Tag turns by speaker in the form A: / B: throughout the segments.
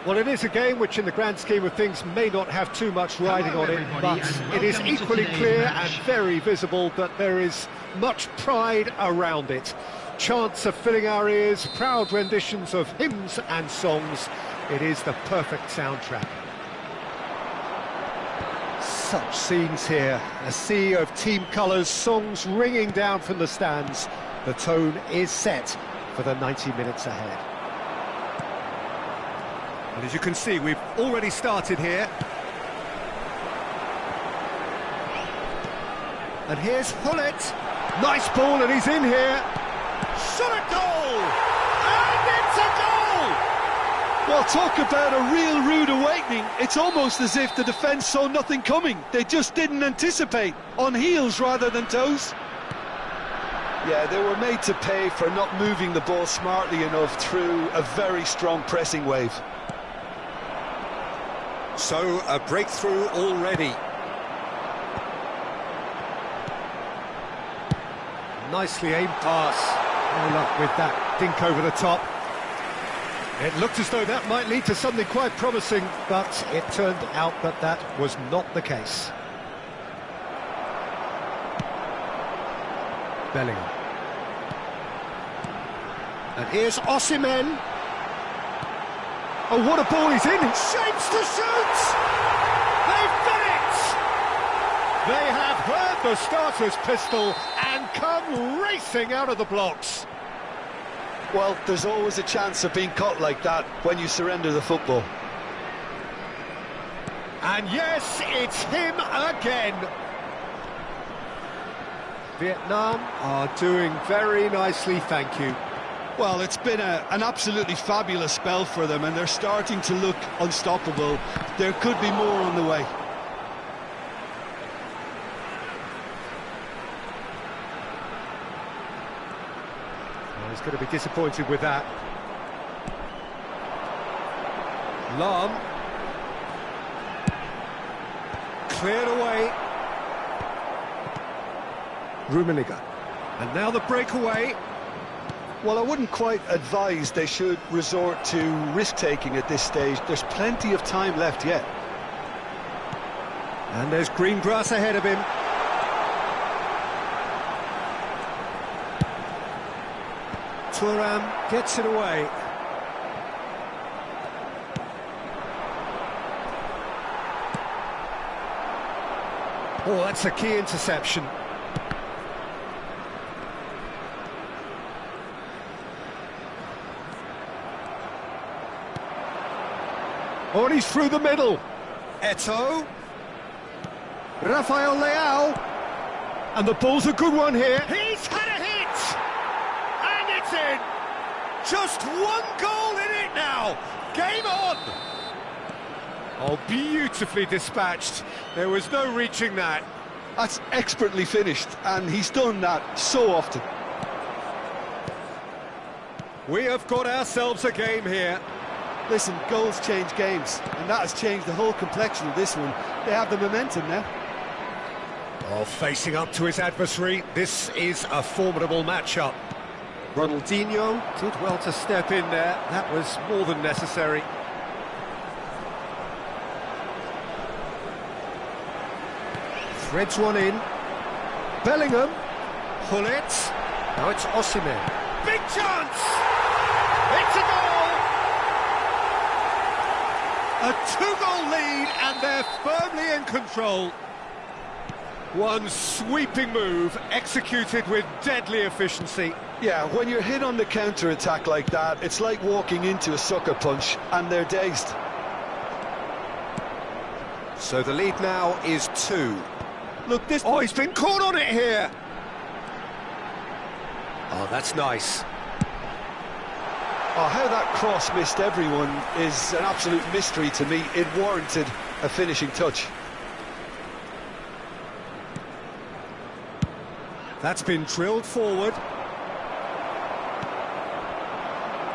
A: Well, it is a game which in the grand scheme of things may not have too much riding on it, but it is equally clear and very visible that there is much pride around it. Chants are filling our ears, proud renditions of hymns and songs. It is the perfect soundtrack. Such scenes here, a sea of team colours, songs ringing down from the stands. The tone is set for the 90 minutes ahead. And as you can see, we've already started here. And here's Hullet. Nice ball, and he's in here. Shot a goal! And it's a goal!
B: Well, talk about a real rude awakening. It's almost as if the defence saw nothing coming. They just didn't anticipate. On heels rather than toes. Yeah, they were made to pay for not moving the ball smartly enough through a very strong pressing wave.
A: So, a breakthrough already. Nicely aimed pass. No luck with that dink over the top. It looked as though that might lead to something quite promising, but it turned out that that was not the case. Bellingham. And here's Osimhen. Oh, what a ball he's in! Shapes to shoot! They've done it! They have heard the starter's pistol and come racing out of the blocks.
B: Well, there's always a chance of being caught like that when you surrender the football.
A: And yes, it's him again. Vietnam are doing very nicely, thank you.
B: Well, it's been an absolutely fabulous spell for them, and they're starting to look unstoppable. There could be more on the way.
A: Well, he's going to be disappointed with that. Lahm. Cleared away. Rummenigge. And now the breakaway.
B: Well, I wouldn't quite advise they should resort to risk-taking at this stage. There's plenty of time left yet.
A: And there's green grass ahead of him. Thuram gets it away. Oh, that's a key interception. Oh, and he's through the middle. Eto'o. Rafael Leao. And the ball's a good one here. He's had a hit! And it's in! Just one goal in it now! Game on! Oh, beautifully dispatched. There was no reaching that.
B: That's expertly finished, and he's done that so often.
A: We have got ourselves a game here.
B: Listen, goals change games, and that has changed the whole complexion of this one. They have the momentum now.
A: Oh, facing up to his adversary, this is a formidable matchup. Ronaldinho did well to step in there. That was more than necessary. Threads one in. Bellingham. Hullet. Now it's Osimhen. Big chance! It's a goal! A two-goal lead, and they're firmly in control. One sweeping move, executed with deadly efficiency.
B: Yeah, when you're hit on the counter-attack like that, it's like walking into a sucker punch, and they're dazed.
A: So the lead now is 2. Look, this... Oh, he's been caught on it here! Oh, that's nice.
B: Oh, how that cross missed everyone is an absolute mystery to me. It warranted a finishing touch.
A: That's been drilled forward.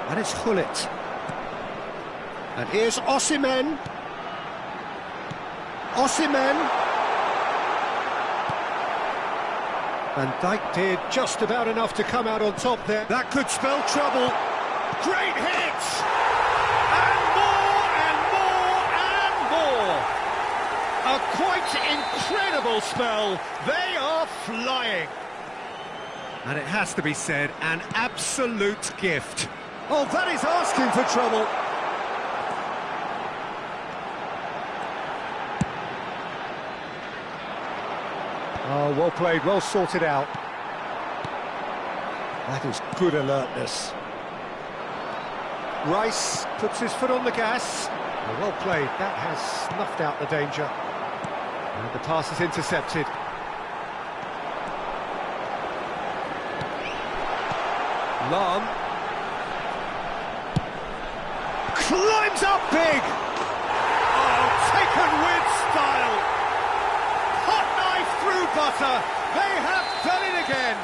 A: And it's Gullit. And here's Osimhen. Osimhen. Van Dijk did just about enough to come out on top there. That could spell trouble. Great hits! And more and more and more! A quite incredible spell. They are flying. And it has to be said, an absolute gift. Oh, that is asking for trouble. Oh, well played, well sorted out. That is good alertness. Rice puts his foot on the gas. Oh, well played, that has snuffed out the danger. And the pass is intercepted. Lahm climbs up big. Oh, taken with style. Hot knife through butter. They have done it again.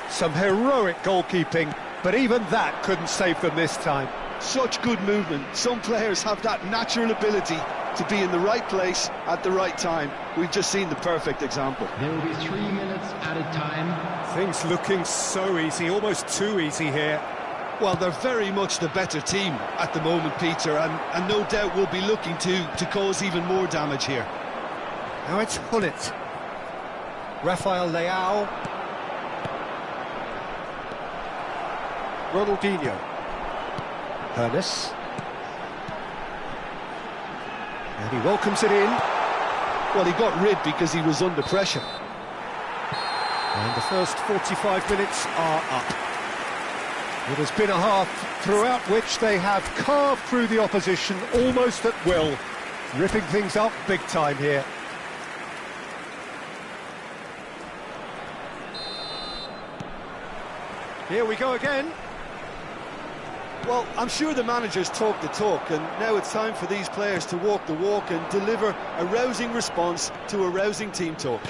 A: Some heroic goalkeeping, but even that couldn't save them this time.
B: Such good movement. Some players have that natural ability to be in the right place at the right time. We've just seen the perfect example.
C: There will be 3 minutes added time.
A: Things looking so easy, almost too easy here.
B: Well, they're very much the better team at the moment, Peter, and no doubt will be looking to cause even more damage here.
A: Now it's Gullit. Rafael Leao. Ronaldinho. Hernes. And he welcomes it in.
B: Well, he got rid because he was under pressure.
A: And the first 45 minutes are up. It has been a half throughout which they have carved through the opposition almost at will, ripping things up big time here. Here we go again.
B: Well, I'm sure the managers talk the talk, and now it's time for these players to walk the walk and deliver a rousing response to a rousing team talk.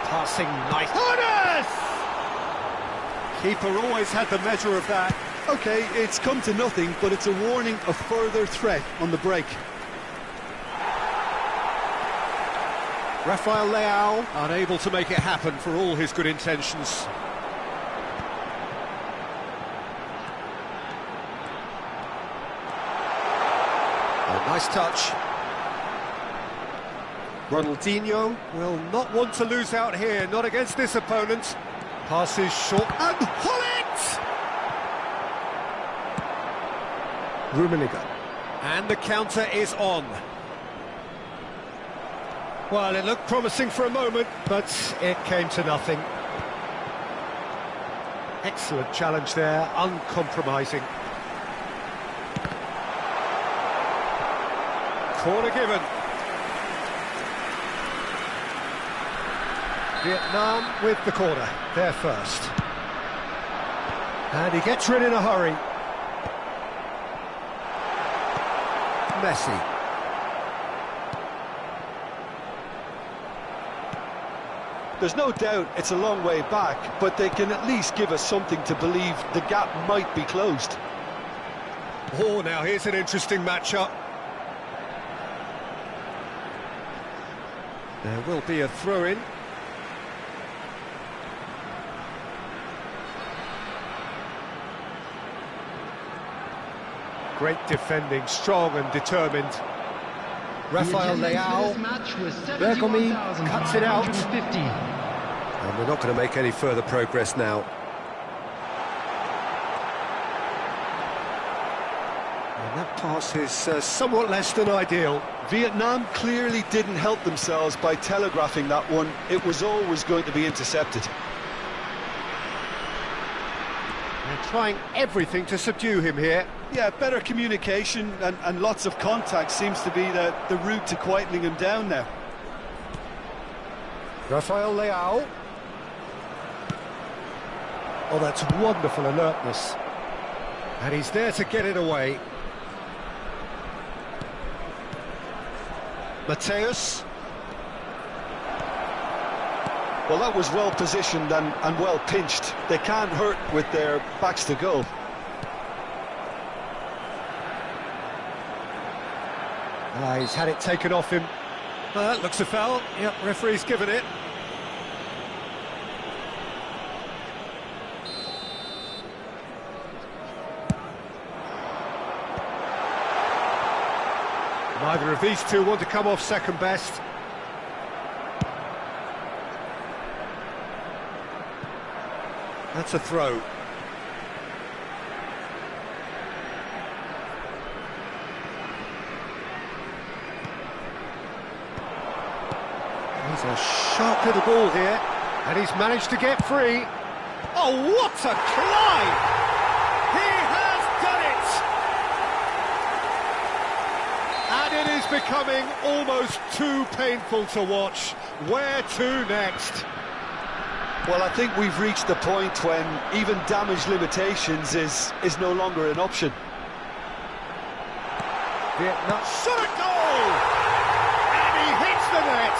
A: Passing nice. Hernes! Keeper always had the measure of that.
B: OK, it's come to nothing, but it's a warning of further threat on the break.
A: Rafael Leao unable to make it happen for all his good intentions. A nice touch. Ronaldinho will not want to lose out here, not against this opponent. Passes short and Gullit! Rummenigge. And the counter is on. Well, it looked promising for a moment, but it came to nothing. Excellent challenge there, uncompromising. Corner given. Vietnam with the corner, there first. And he gets rid in a hurry. Messi.
B: There's no doubt it's a long way back, but they can at least give us something to believe the gap might be closed.
A: Oh, now here's an interesting matchup. There will be a throw-in. Great defending, strong and determined. Rafael Leao, Bergomi cuts it out. And we're not going to make any further progress now. And that pass is somewhat less than ideal.
B: Vietnam clearly didn't help themselves by telegraphing that one. It was always going to be intercepted.
A: They're trying everything to subdue him here.
B: Yeah, better communication and lots of contact seems to be the route to quietening him down now.
A: Rafael Leao. Oh, that's wonderful alertness. And he's there to get it away. Mateus.
B: Well, that was well positioned and well pinched. They can't hurt with their backs to goal.
A: He's had it taken off him. That looks a foul. Yep, referee's given it. Neither of these two want to come off second best. That's a throw. He's a sharp little ball here, and he's managed to get free. Oh, what a climb! He has done it! And it is becoming almost too painful to watch. Where to next?
B: Well, I think we've reached the point when even damage limitations is no longer an option.
A: Vietnam shot a goal! And he hits the net!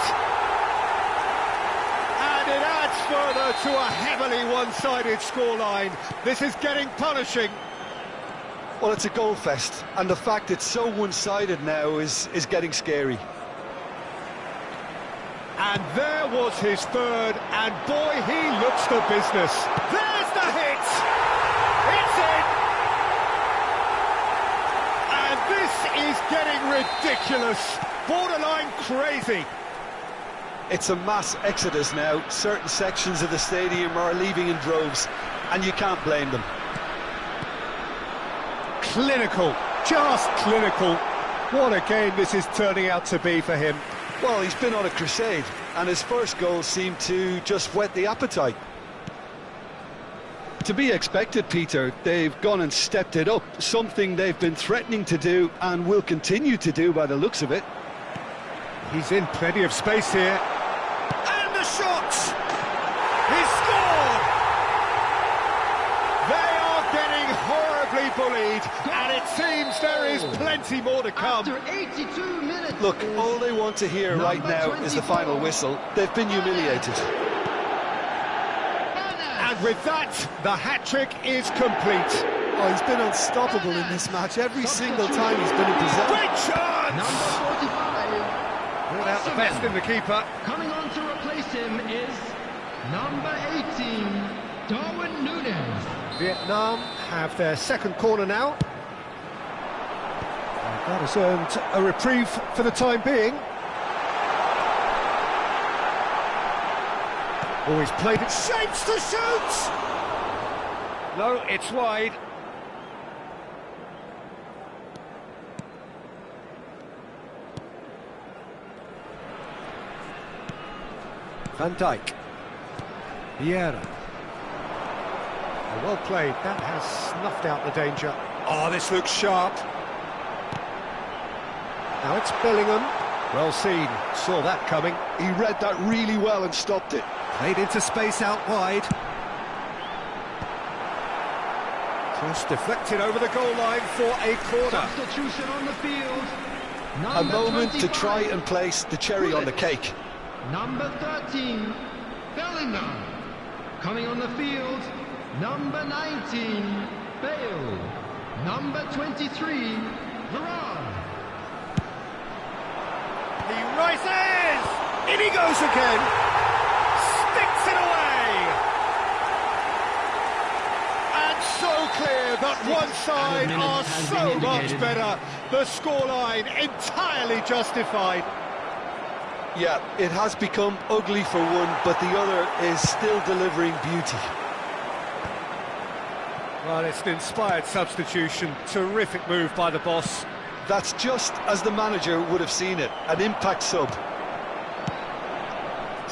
A: And it adds further to a heavily one-sided scoreline. This is getting punishing.
B: Well, it's a goal fest, and the fact it's so one-sided now is getting scary.
A: And there was his third, and boy, he looks the business. There's the hit! It's in! And this is getting ridiculous, borderline crazy.
B: It's a mass exodus now. Certain sections of the stadium are leaving in droves, and you can't blame them.
A: Clinical, just clinical. What a game this is turning out to be for him.
B: Well, he's been on a crusade, and his first goal seemed to just whet the appetite. To be expected, Peter. They've gone and stepped it up, something they've been threatening to do and will continue to do by the looks of it.
A: He's in plenty of space here. And the shot! He's scored! They are getting horribly bullied, and it seems there is plenty more to come.
C: After 82 minutes.
B: Look, all they want to hear right now is the final whistle. They've been humiliated.
A: And with that, the hat-trick is complete.
B: Oh, he's been unstoppable in this match every single time he's been in possession.
A: Great chance!
C: Number 45.
A: Brought out the best in the keeper.
C: Coming on to replace him is number 18, Darwin Núñez.
A: Vietnam have their second corner now. And that has earned a reprieve for the time being. Oh, he's played it, shapes to shoot! No, it's wide. Van Dijk. Vieira. Oh, well played. That has snuffed out the danger. Oh, this looks sharp. Now it's Bellingham. Well seen. Saw that coming.
B: He read that really well and stopped it.
A: Played into space out wide. Cross deflected over the goal line for a corner.
C: Substitution on the field.
B: A moment to
C: 25.
B: try and place the cherry on the cake.
C: Number 13, Bellingham. Coming on the field, number 19, Bale. Number 23, Varane.
A: He rises! In he goes again! Sticks it away! And so clear that one side are so much better. The scoreline entirely justified.
B: Yeah, it has become ugly for one, but the other is still delivering beauty.
A: Well, it's an inspired substitution. Terrific move by the boss.
B: That's just as the manager would have seen it, an impact sub.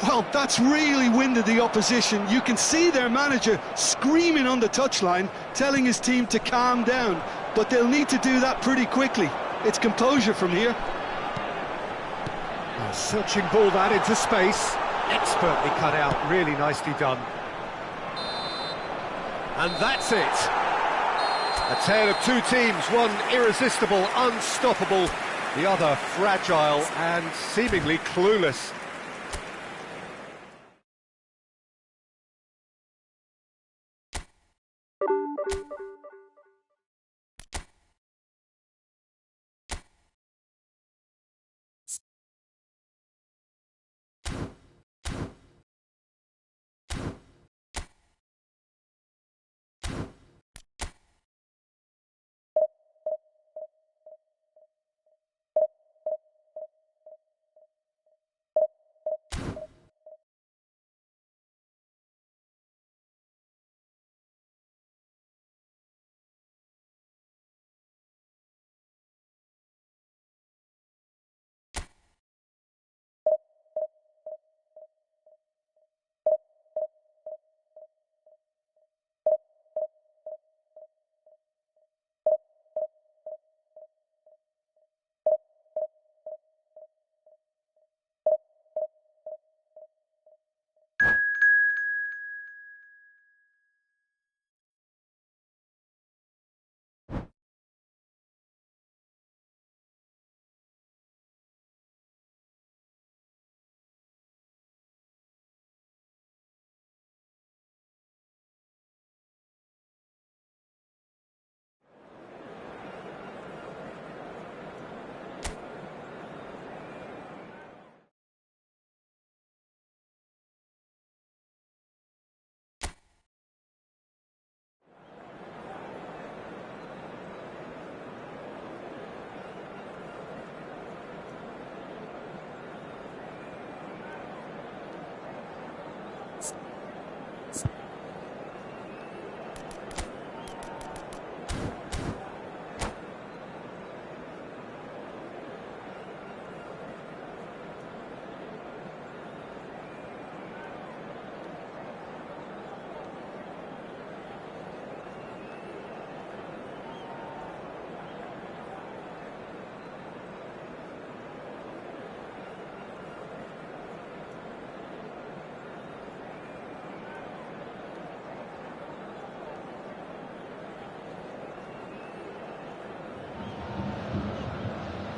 B: Well, that's really winded the opposition. You can see their manager screaming on the touchline, telling his team to calm down, but they'll need to do that pretty quickly. It's composure from here.
A: A searching ball that into space. Expertly cut out, really nicely done. And that's it. A tale of two teams, one irresistible, unstoppable, the other fragile and seemingly clueless.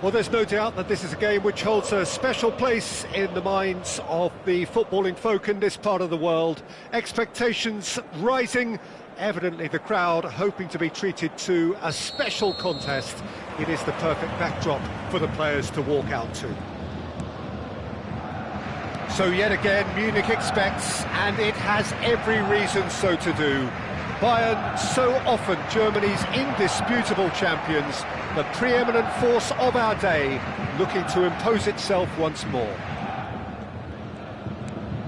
A: Well, there's no doubt that this is a game which holds a special place in the minds of the footballing folk in this part of the world. Expectations rising, evidently the crowd hoping to be treated to a special contest. It is the perfect backdrop for the players to walk out to. So yet again, Munich expects, and it has every reason so to do. Bayern, so often Germany's indisputable champions, the preeminent force of our day, looking to impose itself once more.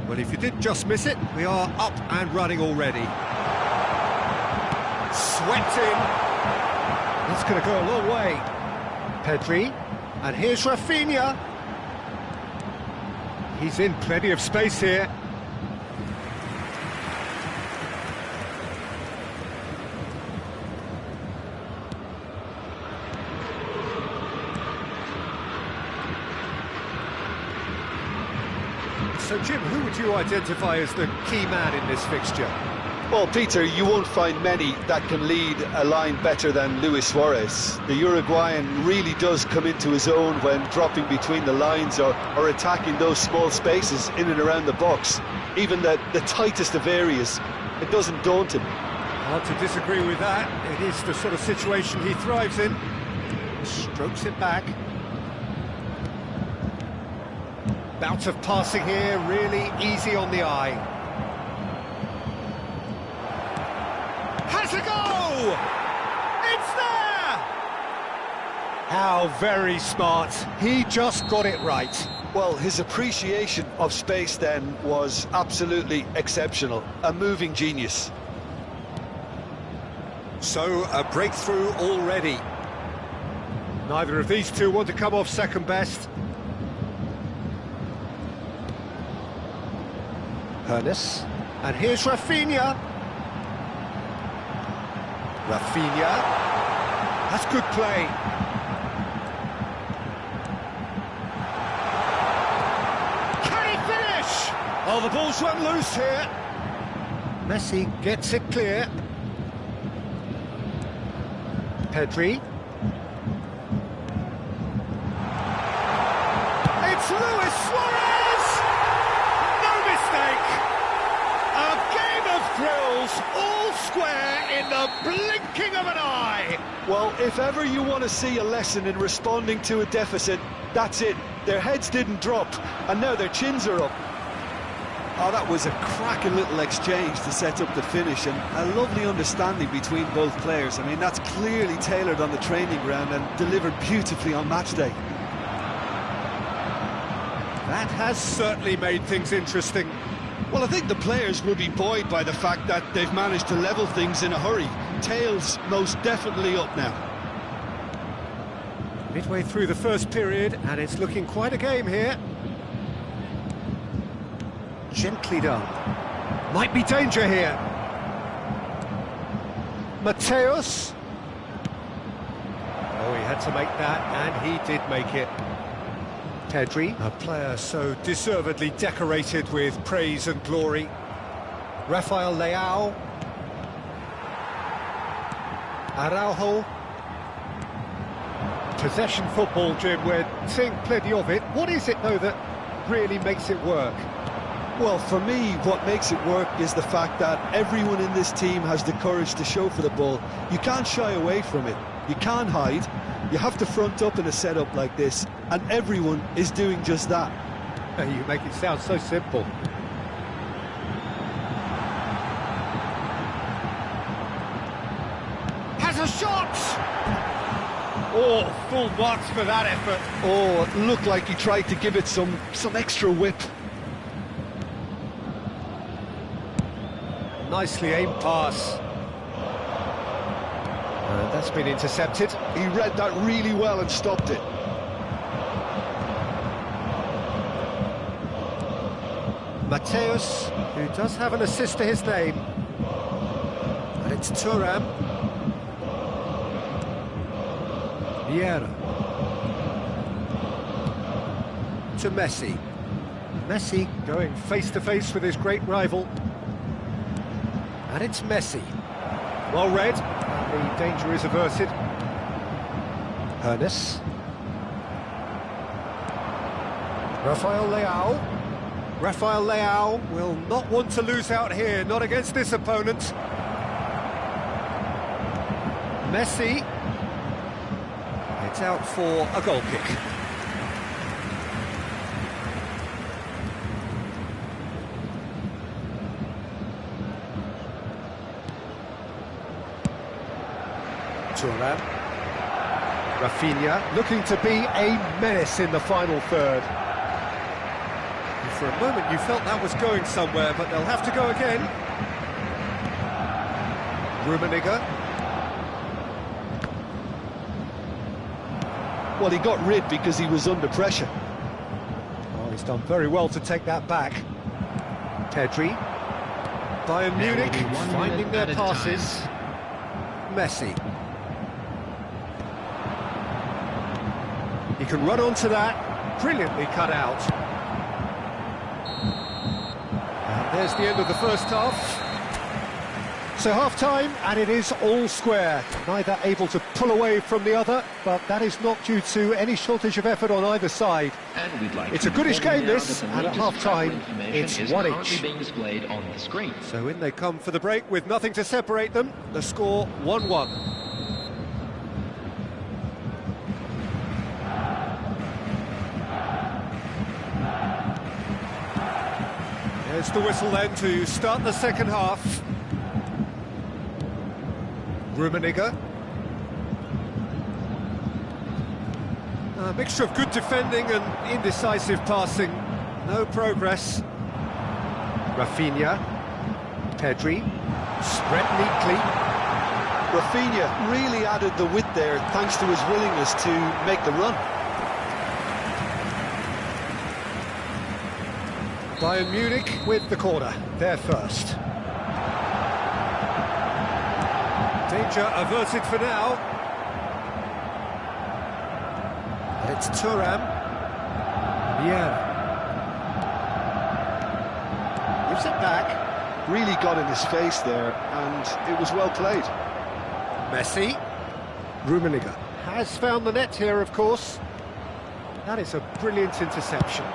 A: But if you did just miss it, we are up and running already. Swept in. That's going to go a long way. Pedri, and here's Rafinha. He's in plenty of space here. So, Jim, who would you identify as the key man in this fixture?
B: Well, Peter, you won't find many that can lead a line better than Luis Suarez. The Uruguayan really does come into his own when dropping between the lines or attacking those small spaces in and around the box. Even the tightest of areas, it doesn't daunt him.
A: Hard to disagree with that. It is the sort of situation he thrives in. Strokes it back. Bout of passing here, really easy on the eye. Has a go! It's there! How very smart. He just got it right.
B: Well, his appreciation of space then was absolutely exceptional. A moving genius.
A: So, a breakthrough already. Neither of these two want to come off second best. Hernes. And here's Rafinha. Rafinha. That's good play. Can he finish? Oh, the ball's run loose here. Messi gets it clear. Pedri. It's Luis Suarez! No mistake! A game of thrills, all square in the blinking of an eye!
B: Well, if ever you want to see a lesson in responding to a deficit, that's it. Their heads didn't drop, and now their chins are up. Oh, that was a cracking little exchange to set up the finish, and a lovely understanding between both players. I mean, that's clearly tailored on the training ground and delivered beautifully on match day.
A: That has certainly made things interesting.
B: Well, I think the players will be buoyed by the fact that they've managed to level things in a hurry. Tails most definitely up now.
A: Midway through the first period, and it's looking quite a game here. Gently done. Might be danger here. Mateus. Oh, he had to make that, and he did make it. Pedri, a player so deservedly decorated with praise and glory. Rafael Leao. Araujo. Possession football, Jim, we're seeing plenty of it. What is it, though, that really makes it work?
B: Well, for me, what makes it work is the fact that everyone in this team has the courage to show for the ball. You can't shy away from it. You can't hide. You have to front up in a setup like this, and everyone is doing just that.
A: You make it sound so simple. Has a shot! Oh, full marks for that effort.
B: Oh, it looked like he tried to give it some extra whip.
A: Nicely aimed pass. That's been intercepted.
B: He read that really well and stopped it.
A: Mateus, who does have an assist to his name. And it's Thuram. Vieira. To Messi. Messi going face-to-face with his great rival. And it's Messi. Well read, and the danger is averted. Hernes. Rafael Leao. Rafael Leao will not want to lose out here, not against this opponent. Messi. It's out for a goal kick. Thuram. Rafinha looking to be a menace in the final third. And for a moment you felt that was going somewhere, but they'll have to go again. Rummenigge.
B: Well, he got rid because he was under pressure.
A: Oh, he's done very well to take that back. Pedri. Bayern Munich finding their passes. Messi. He can run onto that, brilliantly cut out. And there's the end of the first half. So half-time, and it is all square. Neither able to pull away from the other, but that is not due to any shortage of effort on either side. It's a goodish game, this, and at half-time, it's one each. So in they come for the break with nothing to separate them. The score 1-1. There's the whistle then to start the second half. Rummenigge. A mixture of good defending and indecisive passing. No progress. Rafinha. Pedri. Spread neatly.
B: Rafinha really added the width there thanks to his willingness to make the run.
A: Bayern Munich with the corner, they're first. Danger averted for now. And it's Thuram. Vieira. Gives it back.
B: Really got in his face there, and it was well played.
A: Messi. Rummenigge has found the net here, of course. That is a brilliant interception.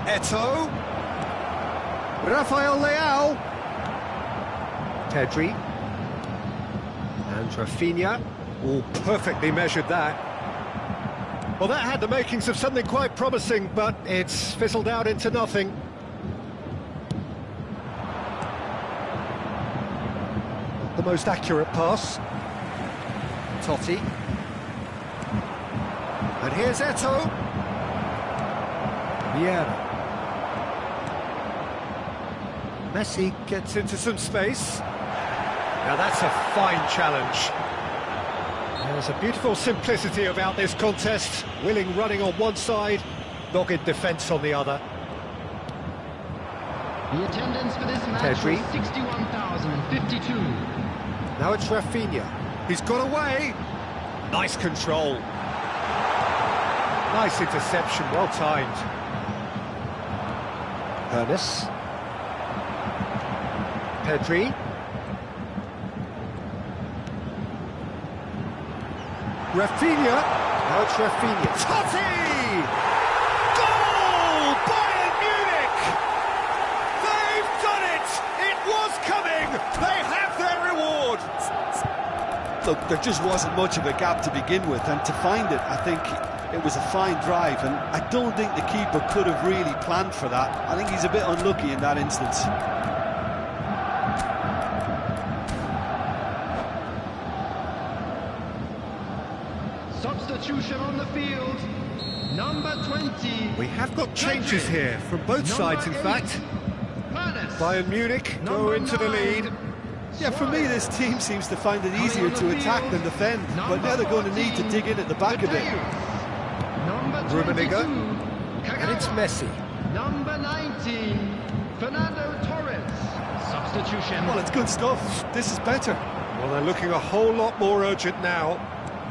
A: Eto'o. Rafael Leao. Pedri. And Rafinha. All perfectly measured that. Well, that had the makings of something quite promising, but it's fizzled out into nothing. The most accurate pass. Totti. And here's Eto'o. Vieira. Messi gets into some space. Now that's a fine challenge. There's a beautiful simplicity about this contest. Willing running on one side, dogged defence on the other.
C: The attendance for this match
A: Pedri.
C: was 61,052.
A: Now it's Rafinha. He's got away. Nice control. Nice interception, well timed. Ernest. Pedri. Rafinha. Now it's Rafinha. Totti! Goal! Bayern Munich! They've done it! It was coming! They have their reward!
B: Look, there just wasn't much of a gap to begin with, and to find it, I think it was a fine drive, and I don't think the keeper could have really planned for that. I think he's a bit unlucky in that instance.
C: Substitution on the field, number 20.
A: We have got changes here from both sides, in fact. Bayern Munich go into the lead.
B: Yeah, for me, this team seems to find it easier to attack than defend, but now they're going to need to dig in at the back a bit.
A: Rummenigge, and it's Messi.
C: Number 19, Fernando Torres. Substitution.
B: Well, it's good stuff. This is better.
A: Well, they're looking a whole lot more urgent now.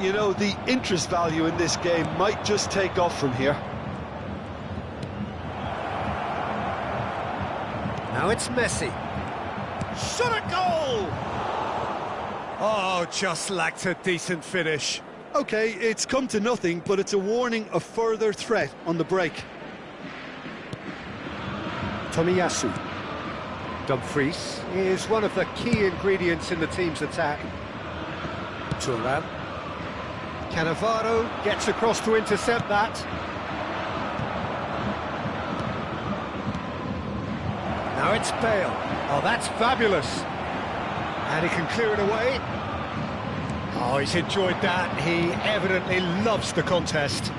B: You know, the interest value in this game might just take off from here.
A: Now it's Messi. Shot at goal! Oh, just lacked a decent finish.
B: OK, it's come to nothing, but it's a warning of further threat on the break.
A: Tomiyasu. Dumfries is one of the key ingredients in the team's attack. Thuram. Cannavaro gets across to intercept that. Now it's Bale. Oh, that's fabulous. And he can clear it away. Oh, he's enjoyed that. He evidently loves the contest.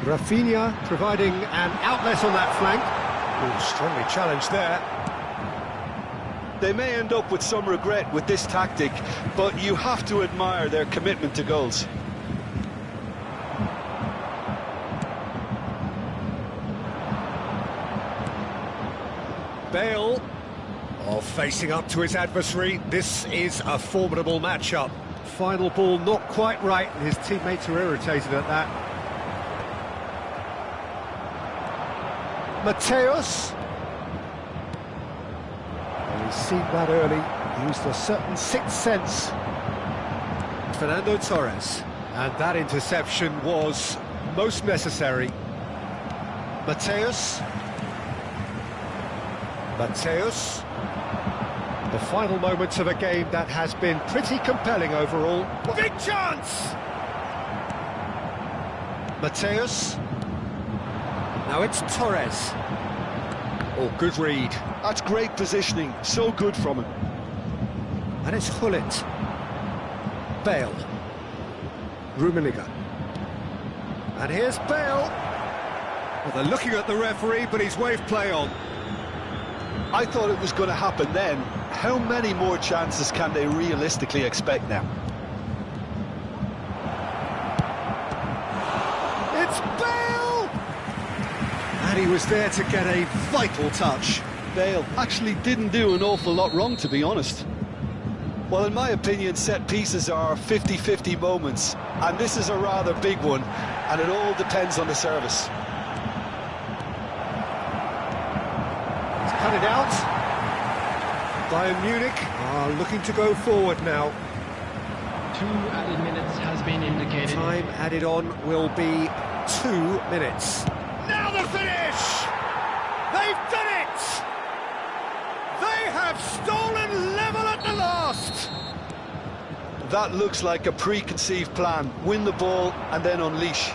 A: Rafinha providing an outlet on that flank. Oh, strongly challenged there.
B: They may end up with some regret with this tactic, but you have to admire their commitment to goals.
A: Bale, facing up to his adversary. This is a formidable matchup. Final ball not quite right, and his teammates are irritated at that. Mateus. He's seen that early, used a certain sixth sense. Fernando Torres, and that interception was most necessary. Mateus. The final moments of a game that has been pretty compelling overall. Big chance! Mateus. Now it's Torres. Oh, good read.
B: That's great positioning, so good from him.
A: And it's Hullet. Bale. Rummenigge. And here's Bale. Well, they're looking at the referee, but he's waved play on.
B: I thought it was going to happen then. How many more chances can they realistically expect now?
A: It's Bale! And he was there to get a vital touch.
B: Bale actually didn't do an awful lot wrong, to be honest. Well, in my opinion, set pieces are 50-50 moments, and this is a rather big one, and it all depends on the service.
A: He's cut it out. Bayern Munich are looking to go forward now.
C: 2 added minutes has been indicated.
A: Time added on will be 2 minutes. Now the finish! They've done it! They have stolen level at the last!
B: That looks like a preconceived plan. Win the ball and then unleash.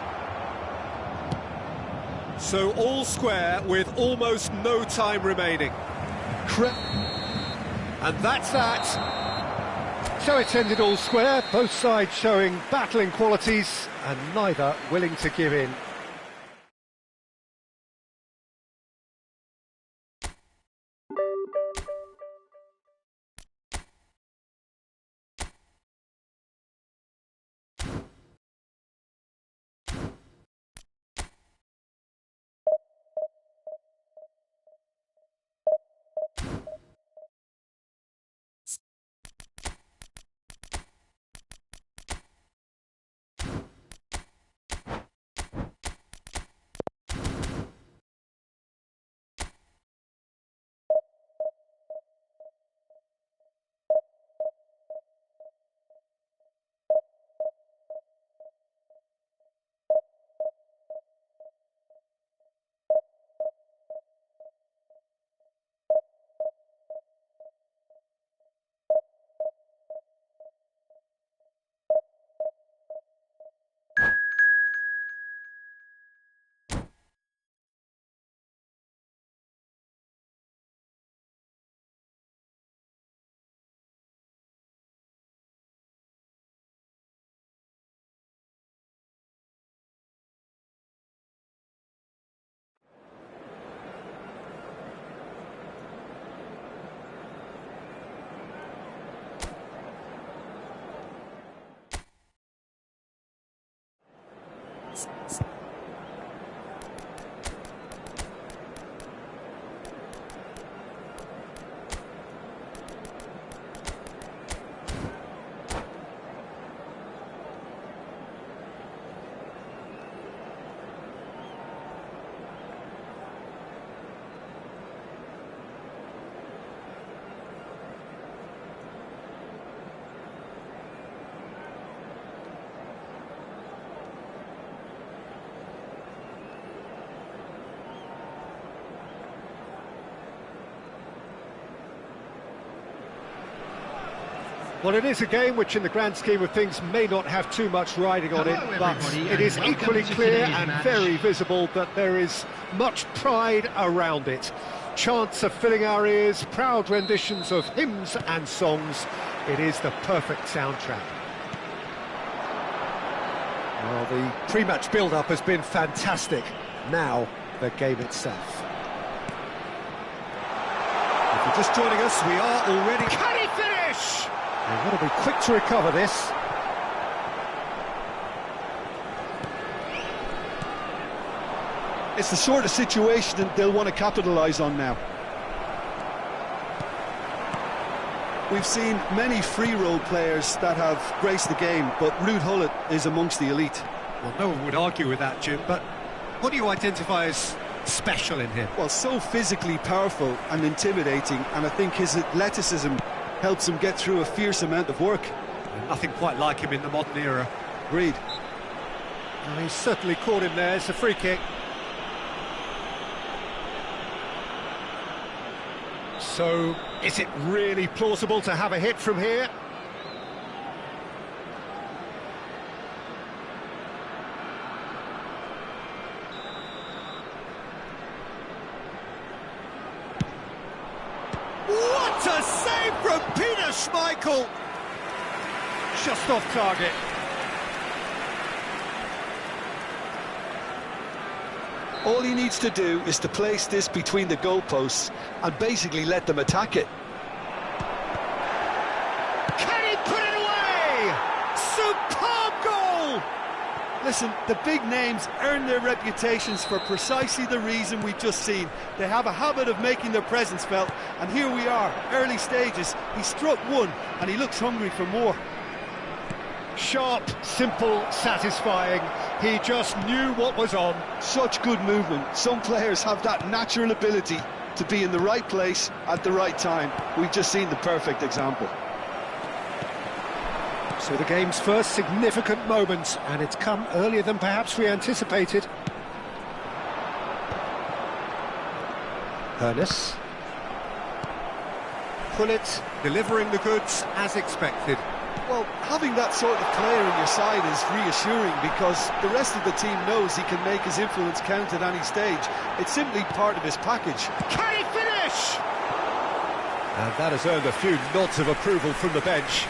A: So all square with almost no time remaining. And that's that. So it's ended all square, both sides showing battling qualities and neither willing to give in. Well, it is a game which, in the grand scheme of things, may not have too much riding on it, but it is equally clear and very visible that there is much pride around it. Chants are filling our ears, proud renditions of hymns and songs. It is the perfect soundtrack. Well, the pre-match build-up has been fantastic. Now, the game itself. If you're just joining us, we are already... Can he finish? They've got to be quick to recover this.
B: It's the sort of situation that they'll want to capitalise on now. We've seen many free role players that have graced the game, but Ruud Gullit is amongst the elite.
A: Well, no one would argue with that, Jim, but what do you identify as special in him?
B: Well, so physically powerful and intimidating, and I think his athleticism helps him get through a fierce amount of work.
A: Nothing quite like him in the modern era.
B: Agreed.
A: Well, he's certainly caught him there. It's a free kick. So, is it really plausible to have a hit from here? What a save from Peter Schmeichel! Just off target.
B: All he needs to do is to place this between the goalposts and basically let them attack it.
A: Can he put it away? Superb goal!
B: Listen, the big names earn their reputations for precisely the reason we've just seen. They have a habit of making their presence felt, and here we are, early stages. He struck one, and he looks hungry for more.
A: Sharp, simple, satisfying. He just knew what was on.
B: Such good movement. Some players have that natural ability to be in the right place at the right time. We've just seen the perfect example.
A: So the game's first significant moment, and it's come earlier than perhaps we anticipated. Ernest. Pullet delivering the goods as expected.
B: Well, having that sort of player in your side is reassuring because the rest of the team knows he can make his influence count at any stage. It's simply part of his package.
A: Can he finish? And that has earned a few nods of approval from the bench.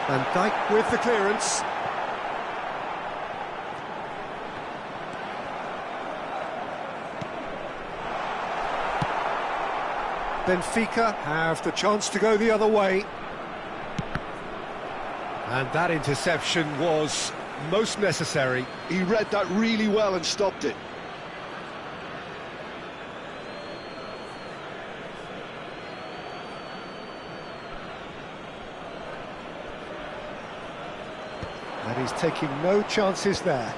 A: Van Dijk with the clearance. Benfica have the chance to go the other way. And that interception was most necessary.
B: He read that really well and stopped it.
A: And he's taking no chances there.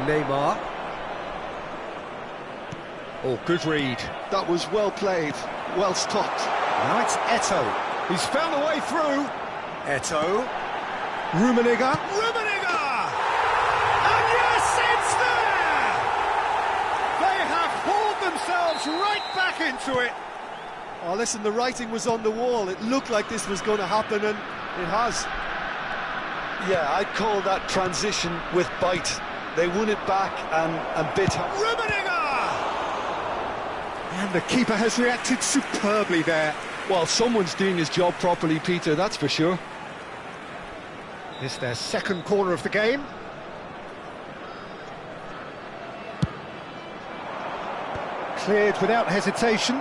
A: Neymar. Oh, good read.
B: That was well played, well stopped.
A: Now it's Eto'o. He's found a way through. Eto'o. Rummenigge. Rummenigge! And yes, it's there! They have hauled themselves right back into it.
B: Oh, listen, the writing was on the wall. It looked like this was going to happen, and it has. Yeah, I'd call that transition with bite. They won it back and bit.
A: Rummenigge! And the keeper has reacted superbly there.
B: Well, someone's doing his job properly, Peter, that's for sure.
A: It's their second corner of the game. Cleared without hesitation.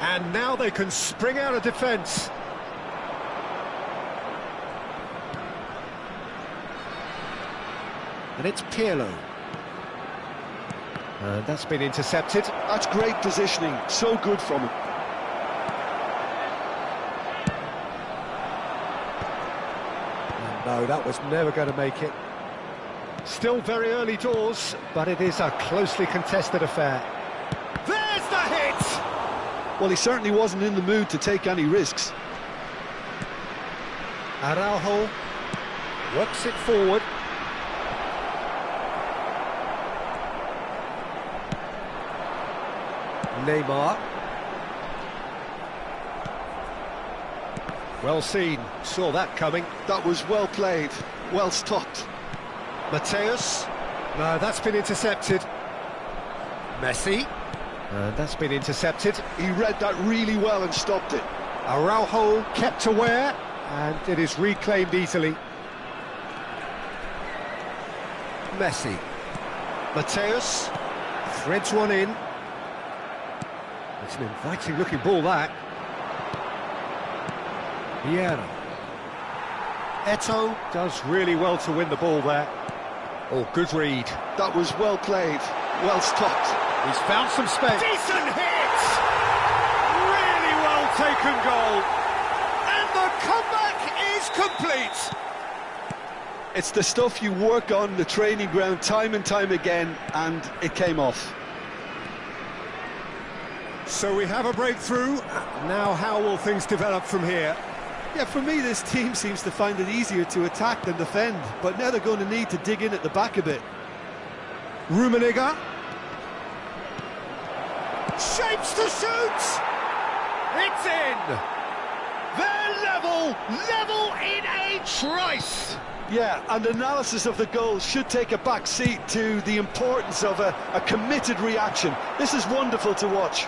A: And now they can spring out of defence. And it's Pirlo. And that's been intercepted.
B: That's great positioning, so good from him.
A: And no, that was never going to make it. Still very early doors, but it is a closely contested affair. There's the hit!
B: Well, he certainly wasn't in the mood to take any risks.
A: Araujo works it forward. Neymar. Well seen, saw that coming.
B: That was well played, well stopped.
A: Mateus. No, that's been intercepted. Messi. That's been intercepted.
B: He read that really well and stopped it.
A: Araujo kept aware, and it is reclaimed easily. Messi. Mateus threads one in. It's an inviting looking ball, that. Vieira. Eto'o does really well to win the ball there. Oh, good read.
B: That was well played, well stopped.
A: He's found some space. Decent hit! Really well taken goal. And the comeback is complete.
B: It's the stuff you work on the training ground time and time again, and it came off.
A: So we have a breakthrough. Now how will things develop from here?
B: Yeah, for me, this team seems to find it easier to attack than defend, but now they're going to need to dig in at the back a bit.
A: Rummenigge. Shapes to shoot! It's in! They're level in a trice!
B: Yeah, and analysis of the goal should take a back seat to the importance of a committed reaction. This is wonderful to watch.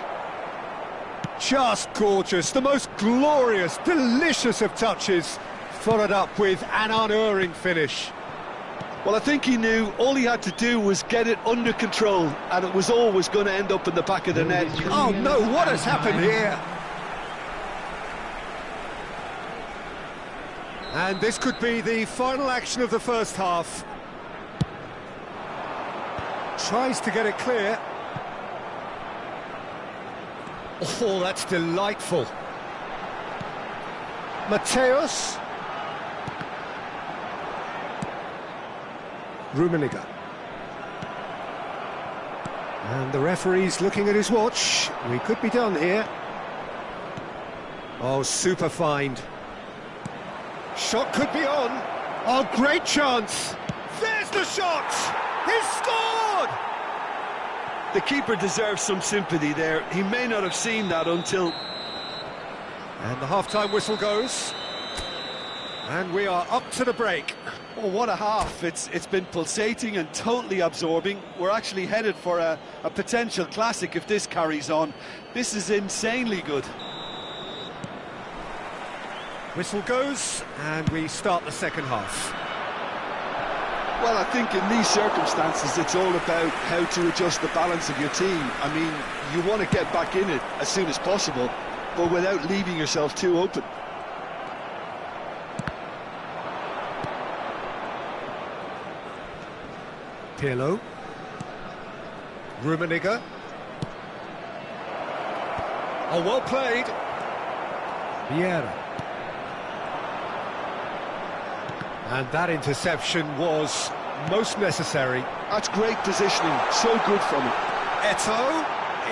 A: Just gorgeous, the most glorious, delicious of touches, followed up with an unerring finish.
B: Well, I think he knew all he had to do was get it under control, and it was always going to end up in the back of the net.
A: Oh no, what has happened here? And this could be the final action of the first half. Tries to get it clear. Oh, that's delightful. Mateus. Rummenigge. And the referee's looking at his watch. We could be done here. Oh, super find. Shot could be on. Oh, great chance. There's the shot. He's scored.
B: The keeper deserves some sympathy there. He may not have seen that until...
A: And the half-time whistle goes. And we are up to the break.
B: Oh, what a half. It's been pulsating and totally absorbing. We're actually headed for a potential classic if this carries on. This is insanely good.
A: Whistle goes, and we start the second half.
B: Well, I think in these circumstances, it's all about how to adjust the balance of your team. I mean, you want to get back in it as soon as possible, but without leaving yourself too open.
A: Pirlo. Rummenigge. Oh, well played. Vieira. And that interception was most necessary.
B: That's great positioning, so good from him.
A: Eto'o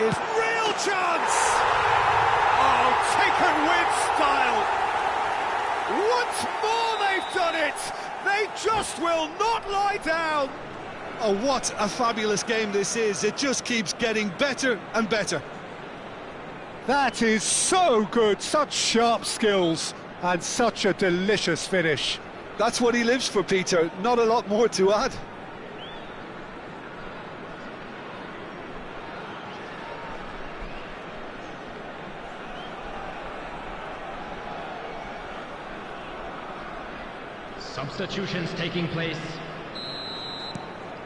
A: is real chance! Oh, taken with style! Once more they've done it! They just will not lie down!
B: Oh, what a fabulous game this is. It just keeps getting better and better.
A: That is so good, such sharp skills, and such a delicious finish.
B: That's what he lives for, Peter. Not a lot more to add.
C: Substitutions taking place.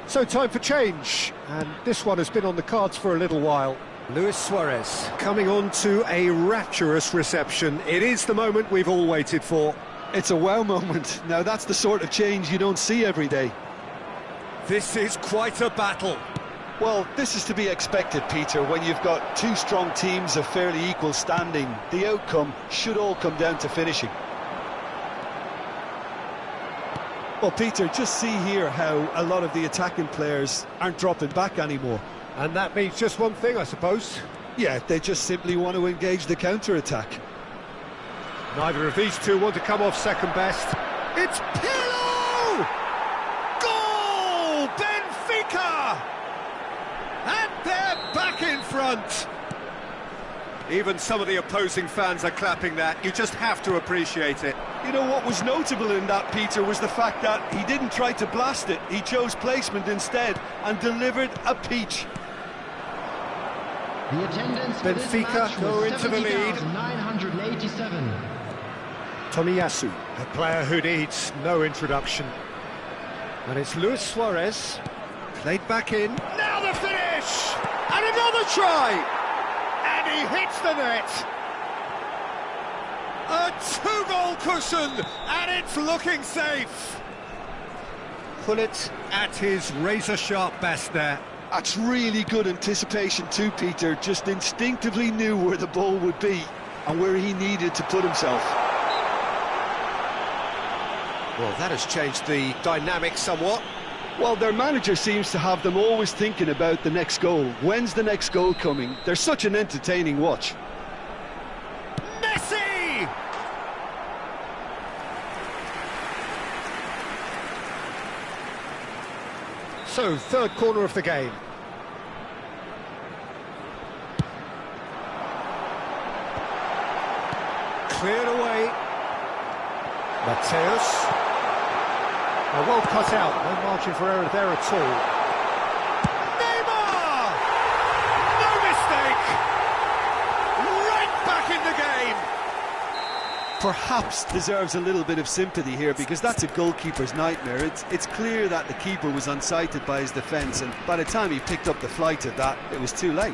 A: So time for change, and this one has been on the cards for a little while. Luis Suarez coming on to a rapturous reception. It is the moment we've all waited for.
B: It's a wow moment. Now that's the sort of change you don't see every day.
A: This is quite a battle.
B: Well, this is to be expected, Peter, when you've got two strong teams of fairly equal standing. The outcome should all come down to finishing. Well, Peter, just see here how a lot of the attacking players aren't dropping back anymore.
A: And that means just one thing, I suppose.
B: Yeah, they just simply want to engage the counter-attack.
A: Neither of these two want to come off second best. It's Pirlo! Goal! Benfica! And they're back in front. Even some of the opposing fans are clapping that. You just have to appreciate it.
B: You know what was notable in that, Peter, was the fact that he didn't try to blast it. He chose placement instead and delivered a peach.
C: The attendance for this match
A: go
C: was
A: into the lead.
C: 70,987.
A: Tomiyasu, a player who needs no introduction. And it's Luis Suarez, played back in. Now the finish! And another try! And he hits the net! A two-goal cushion, and it's looking safe! Put it at his razor-sharp best there.
B: That's really good anticipation too, Peter. Just instinctively knew where the ball would be and where he needed to put himself.
A: Well, that has changed the dynamic somewhat.
B: Well, their manager seems to have them always thinking about the next goal. When's the next goal coming? They're such an entertaining watch.
A: Messi! So, third corner of the game. Cleared away. Mateus. Well cut out, no margin for error there at all. Neymar! No mistake! Right
B: perhaps deserves a little bit of sympathy here, because that's a goalkeeper's nightmare. It's clear that the keeper was unsighted by his defence, and by the time he picked up the flight of that, it was too late.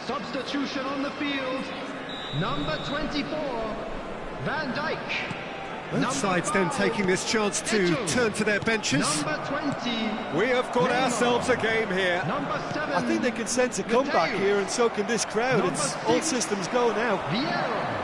C: Substitution on the field, number 24, Van Dijk.
A: Both sides then taking this chance to turn to their benches.
C: Number 20,
A: We have got ourselves a game here.
C: number 7,
B: I think they can sense a comeback here, and so can this crowd. It's all systems go now.
C: Vieira.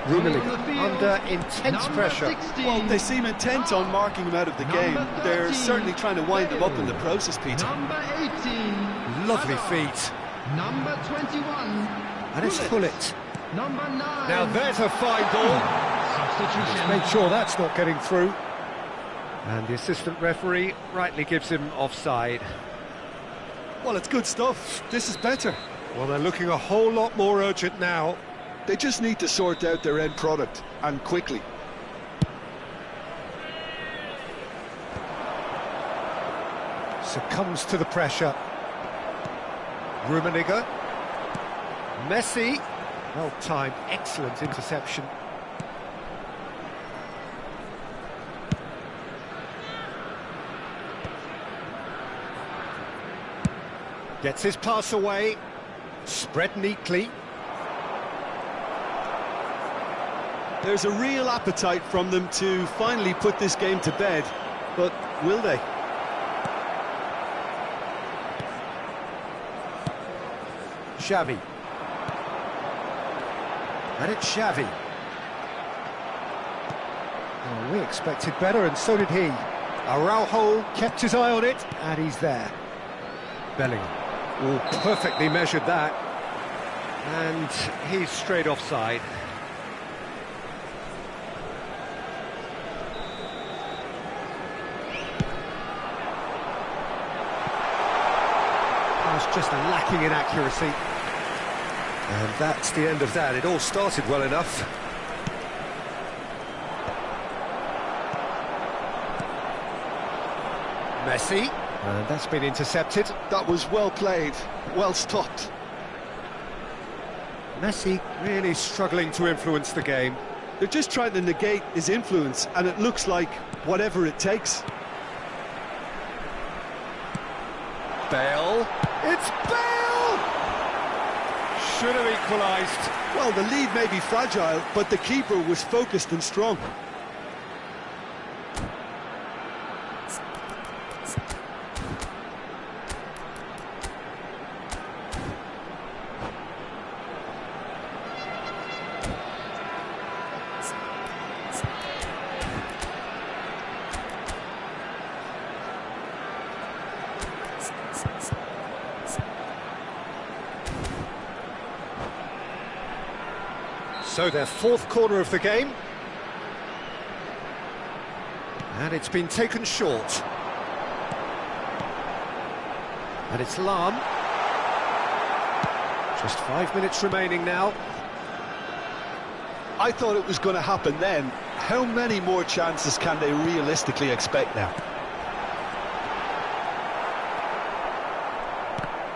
A: Rummenigge under intense
C: Number
A: pressure.
C: 16,
B: Well, they seem intent on marking him out of the game. They're certainly trying to wind him up in the process, Peter.
C: number 18,
A: Lovely
C: Hazard.
A: feet.
C: Number 21,
A: And it's Pullet.
C: number 9.
A: Now there's a fine ball.
C: Substitution.
A: Make sure that's not getting through. And the assistant referee rightly gives him offside.
B: Well, it's good stuff. This is better.
A: Well, they're looking a whole lot more urgent now.
B: They just need to sort out their end product, and quickly.
A: Succumbs to the pressure. Rummenigge. Messi. Well timed, excellent interception. Gets his pass away. Spread neatly.
B: There's a real appetite from them to finally put this game to bed, but will they?
A: Xavi. And it's Xavi. Oh, we expected better, and so did he. Araujo kept his eye on it, and he's there. Bellingham. Oh, perfectly measured that. And he's straight offside. That's just lacking in accuracy. And that's the end of that. It all started well enough. Messi. And that's been intercepted.
B: That was well played, well stopped.
A: Messi really struggling to influence the game.
B: They're just trying to negate his influence, and it looks like whatever it takes.
A: Bale. It's Bale! Should have equalised.
B: Well, the lead may be fragile, but the keeper was focused and strong.
A: So their fourth corner of the game. And it's been taken short. And it's Lahm. Just 5 minutes remaining now.
B: I thought it was going to happen then. How many more chances can they realistically expect now?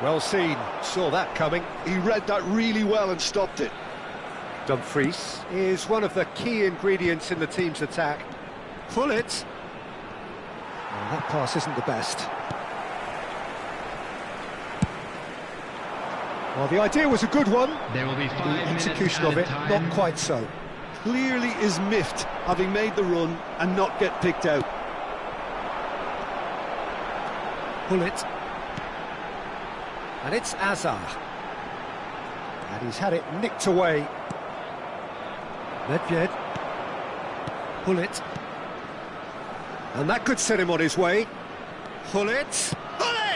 A: Well seen, saw that coming.
B: He read that really well and stopped it.
A: Dumfries is one of the key ingredients in the team's attack. Pullet. Well, that pass isn't the best. Well, the idea was a good one.
C: There will be 5
A: The
C: minutes
A: execution of
C: added
A: it,
C: time.
A: not quite so.
B: Clearly is miffed, having made the run and not get picked out.
A: Pullet. And it's Azar. And he's had it nicked away. Nedved. Pullet. And that could set him on his way. Pullet. Pullet!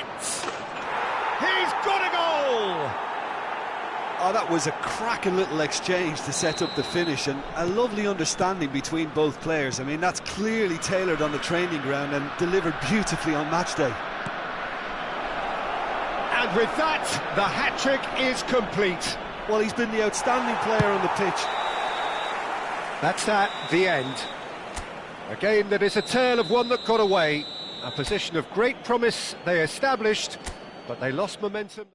B: Oh, that was a cracking little exchange to set up the finish, and a lovely understanding between both players. I mean, that's clearly tailored on the training ground and delivered beautifully on match day.
A: And with that, the hat-trick is complete.
B: Well, he's been the outstanding player on the pitch.
A: That's that, the end. A game that is a tale of one that got away. A position of great promise they established, but they lost momentum.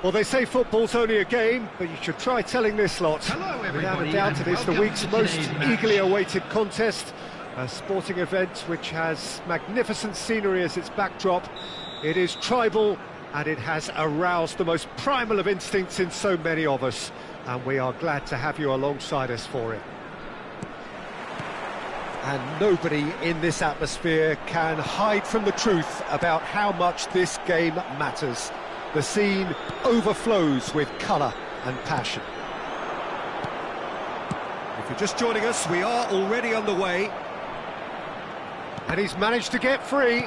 A: Well, they say football's only a game, but you should try telling this lot.
C: Hello,
A: Without a
C: everybody,
A: doubt,
C: and
A: it is the
C: welcome
A: week's
C: to
A: most
C: today's match.
A: eagerly awaited contest. A sporting event which has magnificent scenery as its backdrop. It is tribal, and it has aroused the most primal of instincts in so many of us. And we are glad to have you alongside us for it. And nobody in this atmosphere can hide from the truth about how much this game matters. The scene overflows with colour and passion. If you're just joining us, we are already underway. And he's managed to get free.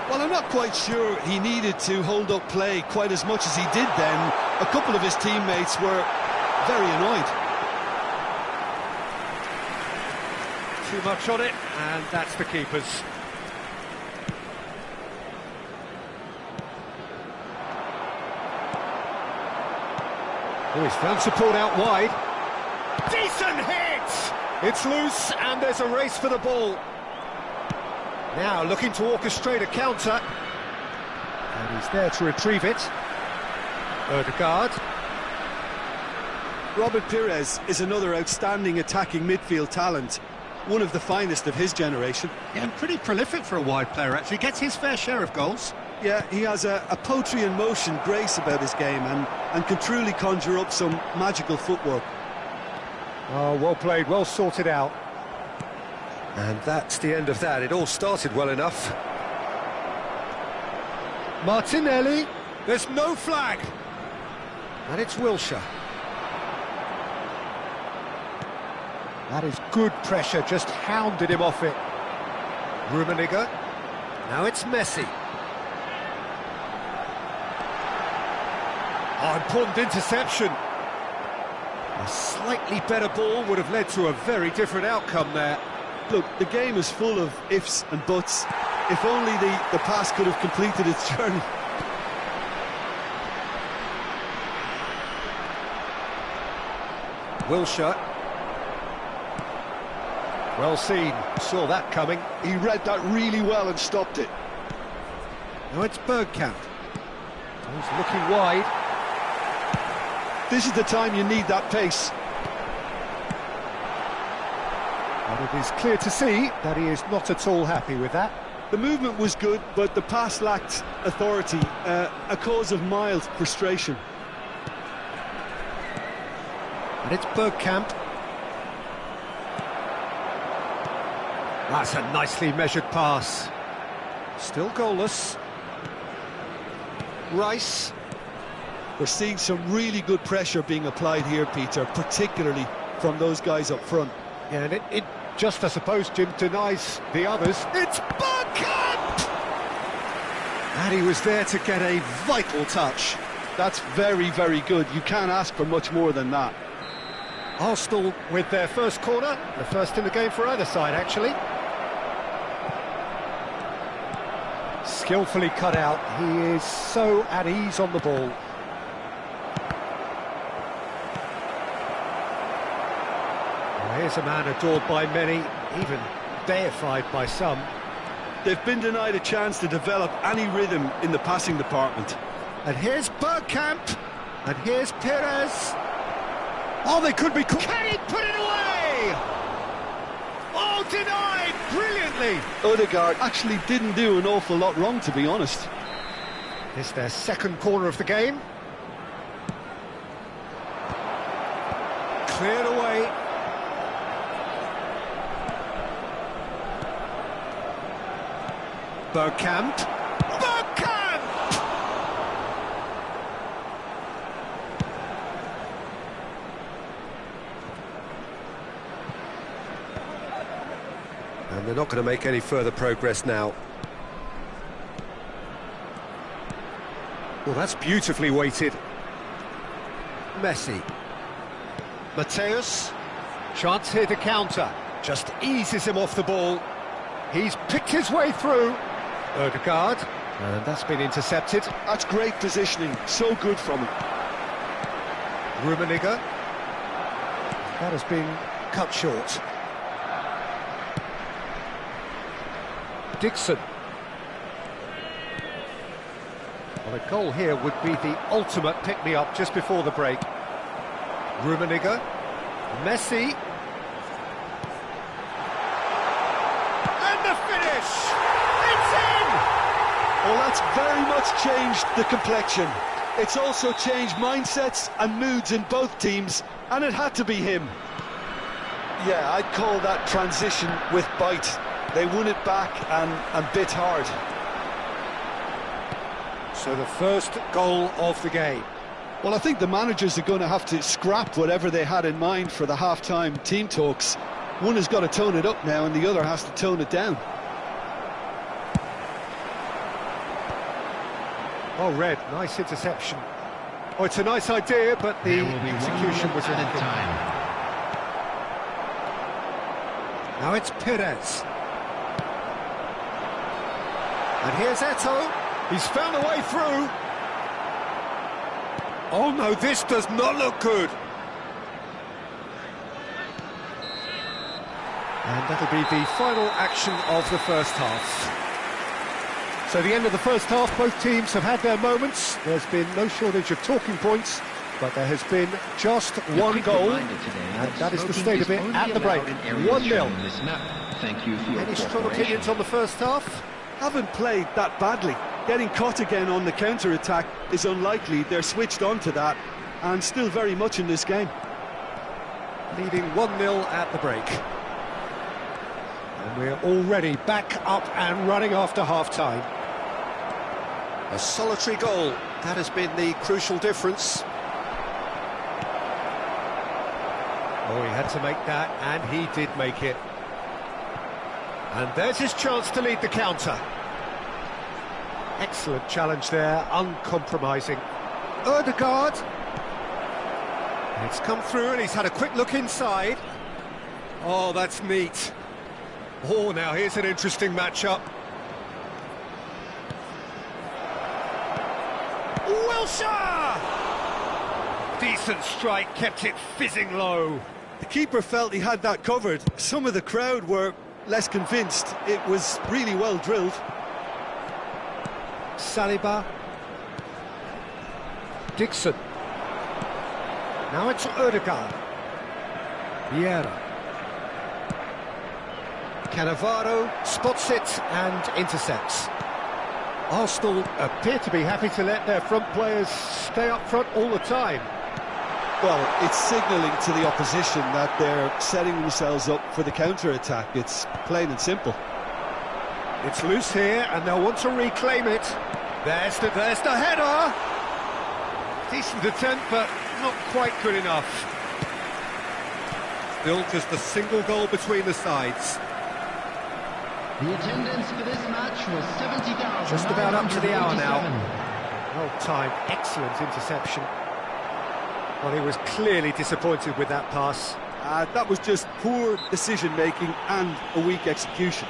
B: Well, I'm not quite sure he needed to hold up play quite as much as he did then. A couple of his teammates were very annoyed.
A: Too much on it, and that's the keeper's. Oh, he's found support out wide. Decent hit! It's loose, and there's a race for the ball. Now looking to orchestrate a counter. And he's there to retrieve it. Ødegaard.
B: Robert Pires is another outstanding attacking midfield talent. one of the finest of his generation.
A: Yeah, and pretty prolific for a wide player, actually. Gets his fair share of goals.
B: Yeah, he has a poetry in motion grace about his game and can truly conjure up some magical footwork.
A: Oh, well played, well sorted out. And that's the end of that. It all started well enough. Martinelli. There's no flag. And it's Wilshere. That is good pressure, just hounded him off it. Rummenigge. Now it's Messi. Oh, important interception. A slightly better ball would have led to a very different outcome there.
B: Look, the game is full of ifs and buts. If only the pass could have completed its journey.
A: Wilshere. Well seen, saw that coming.
B: He read that really well and stopped it.
A: Now it's Bergkamp. He's looking wide.
B: This is the time you need that pace.
A: And it is clear to see that he is not at all happy with that.
B: The movement was good, but the pass lacked authority, a cause of mild frustration.
A: And it's Bergkamp. That's a nicely measured pass. Still goalless. Rice.
B: We're seeing some really good pressure being applied here, Peter, particularly from those guys up front.
A: Yeah, and it just, I suppose, Jim, denies the others. It's Bergkamp! And he was there to get a vital touch.
B: That's very, very good. You can't ask for much more than that.
A: Arsenal with their first corner, the first in the game for either side, actually. Skillfully cut out. He is so at ease on the ball. Well, here's a man adored by many, even deified by some.
B: They've been denied a chance to develop any rhythm in the passing department.
A: And here's Bergkamp. And here's Perez. Oh, they could be... Can he put it away? Oh, denied brilliantly.
B: Odegaard actually didn't do an awful lot wrong, to be honest.
A: It's their second corner of the game. Cleared away. Bergkamp. Bergkamp! And they're not going to make any further progress now. Well, that's beautifully weighted. Messi. Mateus. Chance here to counter. Just eases him off the ball. He's picked his way through. Odegaard. And that's been intercepted.
B: That's great positioning. So good from him.
A: Rummenigge. That has been cut short. Dixon. Well, a goal here would be the ultimate pick-me-up just before the break. Rummenigge. Messi. And the finish! It's in!
B: Well, that's very much changed the complexion. It's also changed mindsets and moods in both teams, and it had to be him. Yeah, I'd call that transition with bite. They won it back and bit hard.
A: So the first goal of the game.
B: Well, I think the managers are going to have to scrap whatever they had in mind for the half-time team talks. One has got to tone it up now and the other has to tone it down.
A: Oh, Red, nice interception. Oh, it's a nice idea, but the execution was lacking. Now it's Perez. And here's Eto'o. He's found a way through. Oh no, this does not look good. And that'll be the final action of the first half. So the end of the first half, both teams have had their moments. There's been no shortage of talking points, but there has been just one goal, and that is the state of it at the break. 1-0.
C: Thank you for your
A: Any strong opinions on the first half?
B: Haven't played that badly. Getting caught again on the counter-attack is unlikely. They're switched on to that, and still very much in this game.
A: Leading 1-0 at the break. And we're already back up and running after half-time. A solitary goal, that has been the crucial difference. Oh, he had to make that, and he did make it. And there's his chance to lead the counter. Excellent challenge there, uncompromising. Ødegaard. It's come through and he's had a quick look inside. Oh, that's neat. Oh, now here's an interesting matchup. Wilshere! Decent strike, kept it fizzing low.
B: The keeper felt he had that covered. Some of the crowd were less convinced. It was really well drilled.
A: Saliba. Dixon. Now it's Ødegaard. Vieira. Cannavaro spots it and intercepts. Arsenal appear to be happy to let their front players stay up front all the time.
B: Well, it's signalling to the opposition that they're setting themselves up for the counter-attack. It's plain and simple.
A: It's loose here, and they'll want to reclaim it. There's the header! Decent attempt, but not quite good enough. Still just a single goal between the sides.
C: The attendance for this match was 70,000.
A: Just about up to the hour now. Well timed, excellent interception. Well, he was clearly disappointed with that pass.
B: That was just poor decision-making and a weak execution.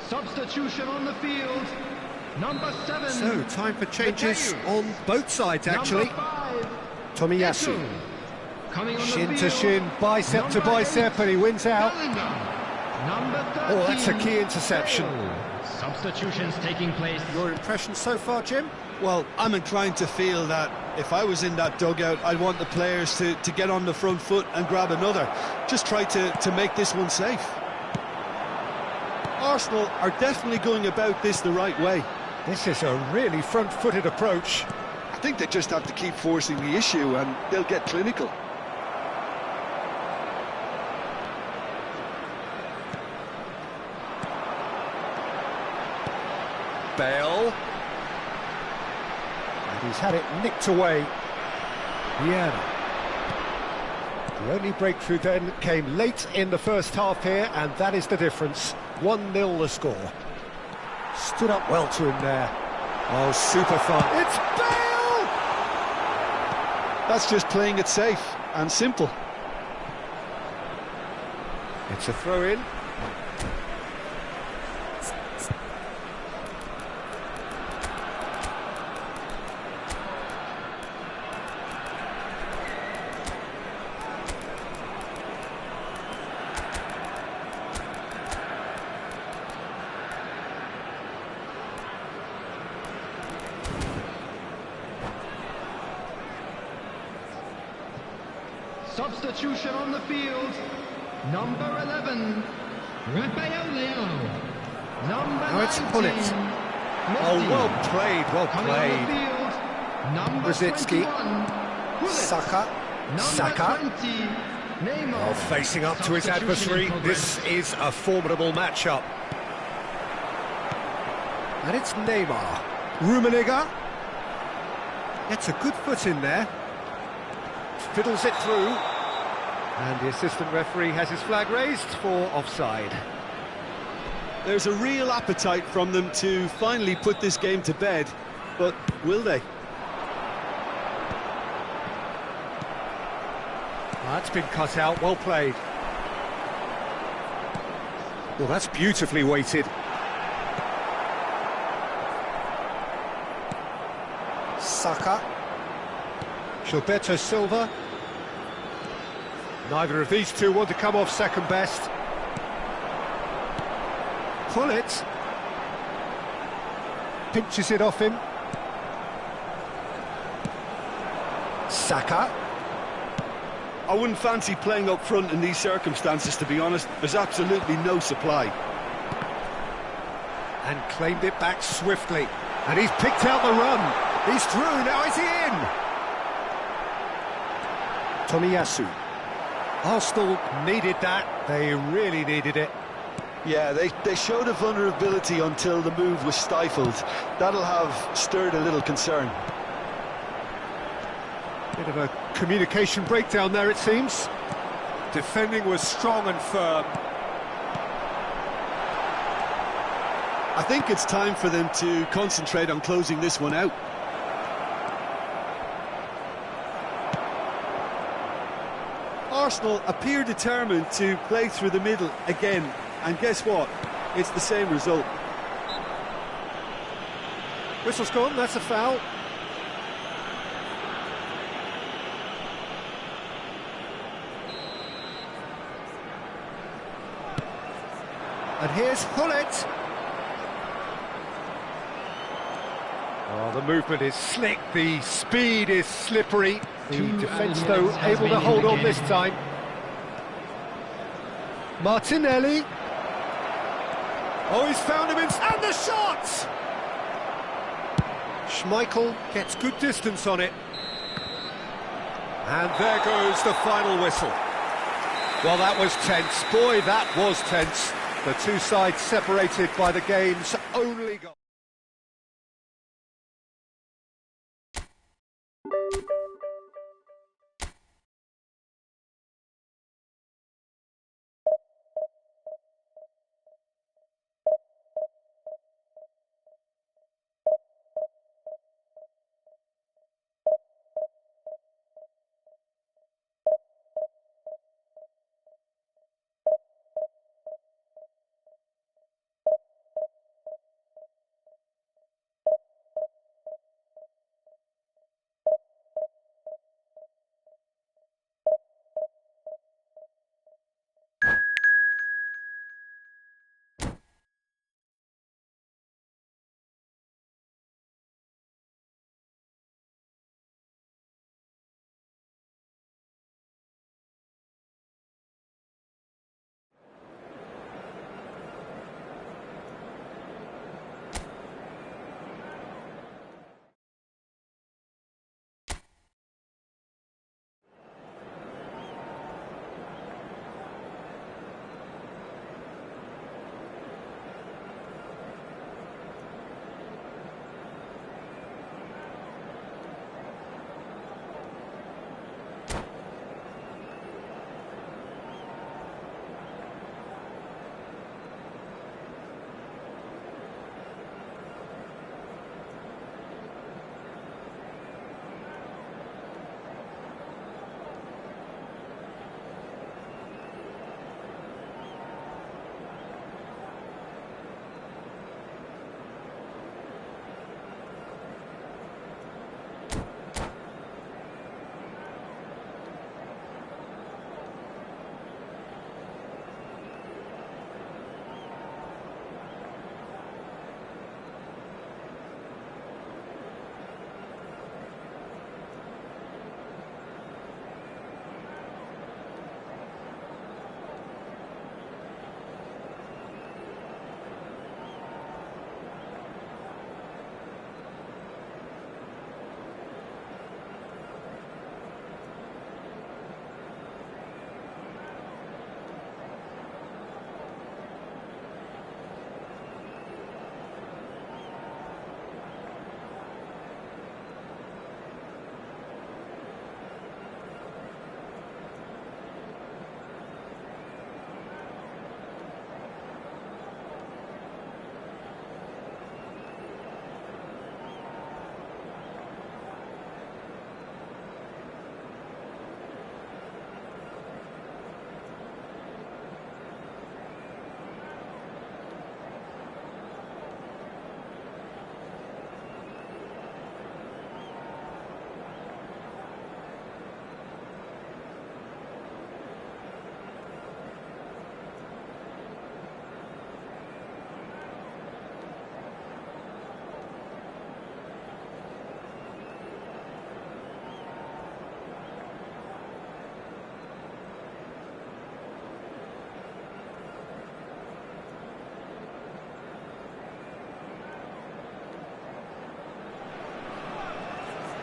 C: Substitution on the field. Number 7.
A: So, time for changes on both sides, actually.
C: Number 5.
A: Tomiyasu.
C: Coming on the
A: Shin to
C: field.
A: shin, bicep to
C: Number
A: bicep,
C: 8.
A: and he wins out.
C: Bellingham. Number 13.
A: Oh, that's a key interception.
C: Substitutions taking place.
A: Your impression so far, Jim?
B: Well, I'm inclined to feel that if I was in that dugout, I'd want the players to get on the front foot and grab another. Just try to make this one safe. Arsenal are definitely going about this the right way.
A: This is a really front-footed approach.
B: I think they just have to keep forcing the issue and they'll get clinical.
A: Bale. And he's had it nicked away. Vieira. The only breakthrough then came late in the first half here, and that is the difference. 1-0 the score. Stood up well to him there. Oh, super fun. It's Bale!
B: That's just playing it safe and simple.
A: It's a throw-in.
C: Substitution on the field. Number 11. Rafael Leao. Number
A: Now it's
C: 19.
A: Pullet. Oh, well played, well
C: Coming on the
A: played.
C: field. Number
A: Rosicky.
C: 21. Pullet.
A: Saka.
C: Number
A: Saka.
C: 20. Neymar.
A: Oh, facing up to his
C: Substitution
A: adversary.
C: in progress.
A: This is a formidable matchup. And it's Neymar. Rummenigge. Gets a good foot in there. Fiddles it through. And the assistant referee has his flag raised for offside.
B: There's a real appetite from them to finally put this game to bed, but will they?
A: That's been cut out, well played. Well, that's beautifully weighted. Saka. Gilberto Silva. Neither of these two want to come off second best. Pullet. Pinches it off him. Saka.
B: I wouldn't fancy playing up front in these circumstances, to be honest. There's absolutely no supply.
A: And claimed it back swiftly. And he's picked out the run. He's through, now is he in? Tomiyasu. Arsenal needed that. They really needed it.
B: Yeah, they showed a vulnerability until the move was stifled. That'll have stirred a little concern.
A: Bit of a communication breakdown there, it seems. Defending was strong and firm.
B: I think it's time for them to concentrate on closing this one out. Arsenal appear determined to play through the middle again, and guess what? It's the same result.
A: Whistle's gone, that's a foul. And here's Pullet. Oh, the movement is slick, the speed is slippery. The defence, though, able to hold on this time. Martinelli. Oh, he's found him in... And the shot! Schmeichel gets good distance on it. And there goes the final whistle. Well, that was tense. Boy, that was tense. The two sides separated by the game's only goal.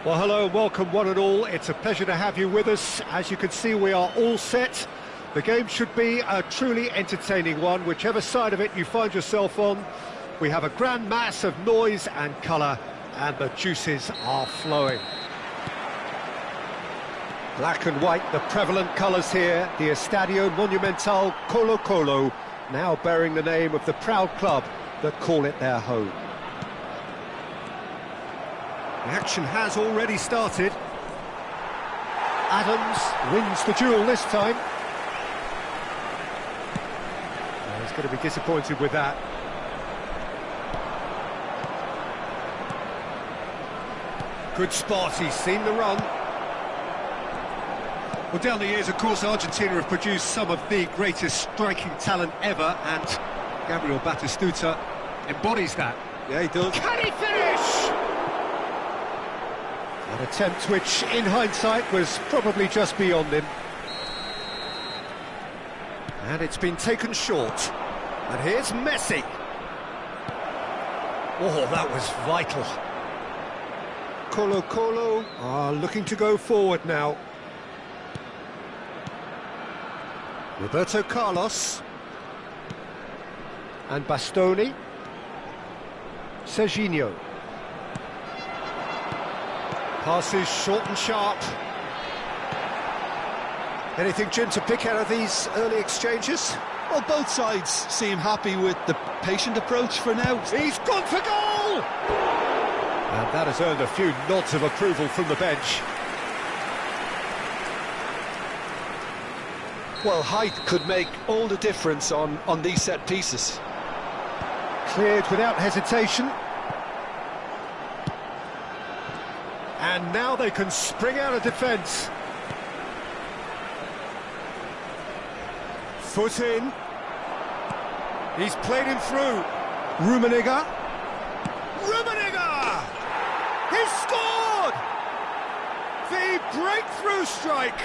A: Well, hello and welcome one and all. It's a pleasure to have you with us. As you can see, we are all set. The game should be a truly entertaining one, whichever side of it you find yourself on. We have a grand mass of noise and colour, and the juices are flowing. Black and white, the prevalent colours here. The Estadio Monumental Colo-Colo, now bearing the name of the proud club that call it their home. The action has already started. Adams wins the duel this time. Well, he's going to be disappointed with that. Good spot, he's seen the run. Well, down the years, of course, Argentina have produced some of the greatest striking talent ever, and Gabriel Batistuta embodies that.
B: Yeah, he does.
A: Can he finish? An attempt which, in hindsight, was probably just beyond him. And it's been taken short. And here's Messi. Oh, that was vital. Colo-Colo are looking to go forward now. Roberto Carlos. And Bastoni. Serginho. Passes short and sharp. Anything, Jim, to pick out of these early exchanges?
B: Well, both sides seem happy with the patient approach for now.
A: He's gone for goal! And that has earned a few nods of approval from the bench.
B: Well, height could make all the difference on these set pieces.
A: Cleared without hesitation. And now they can spring out of defence. Foot in. He's played him through. Rummenigge. Rummenigge! He's scored! The breakthrough strike!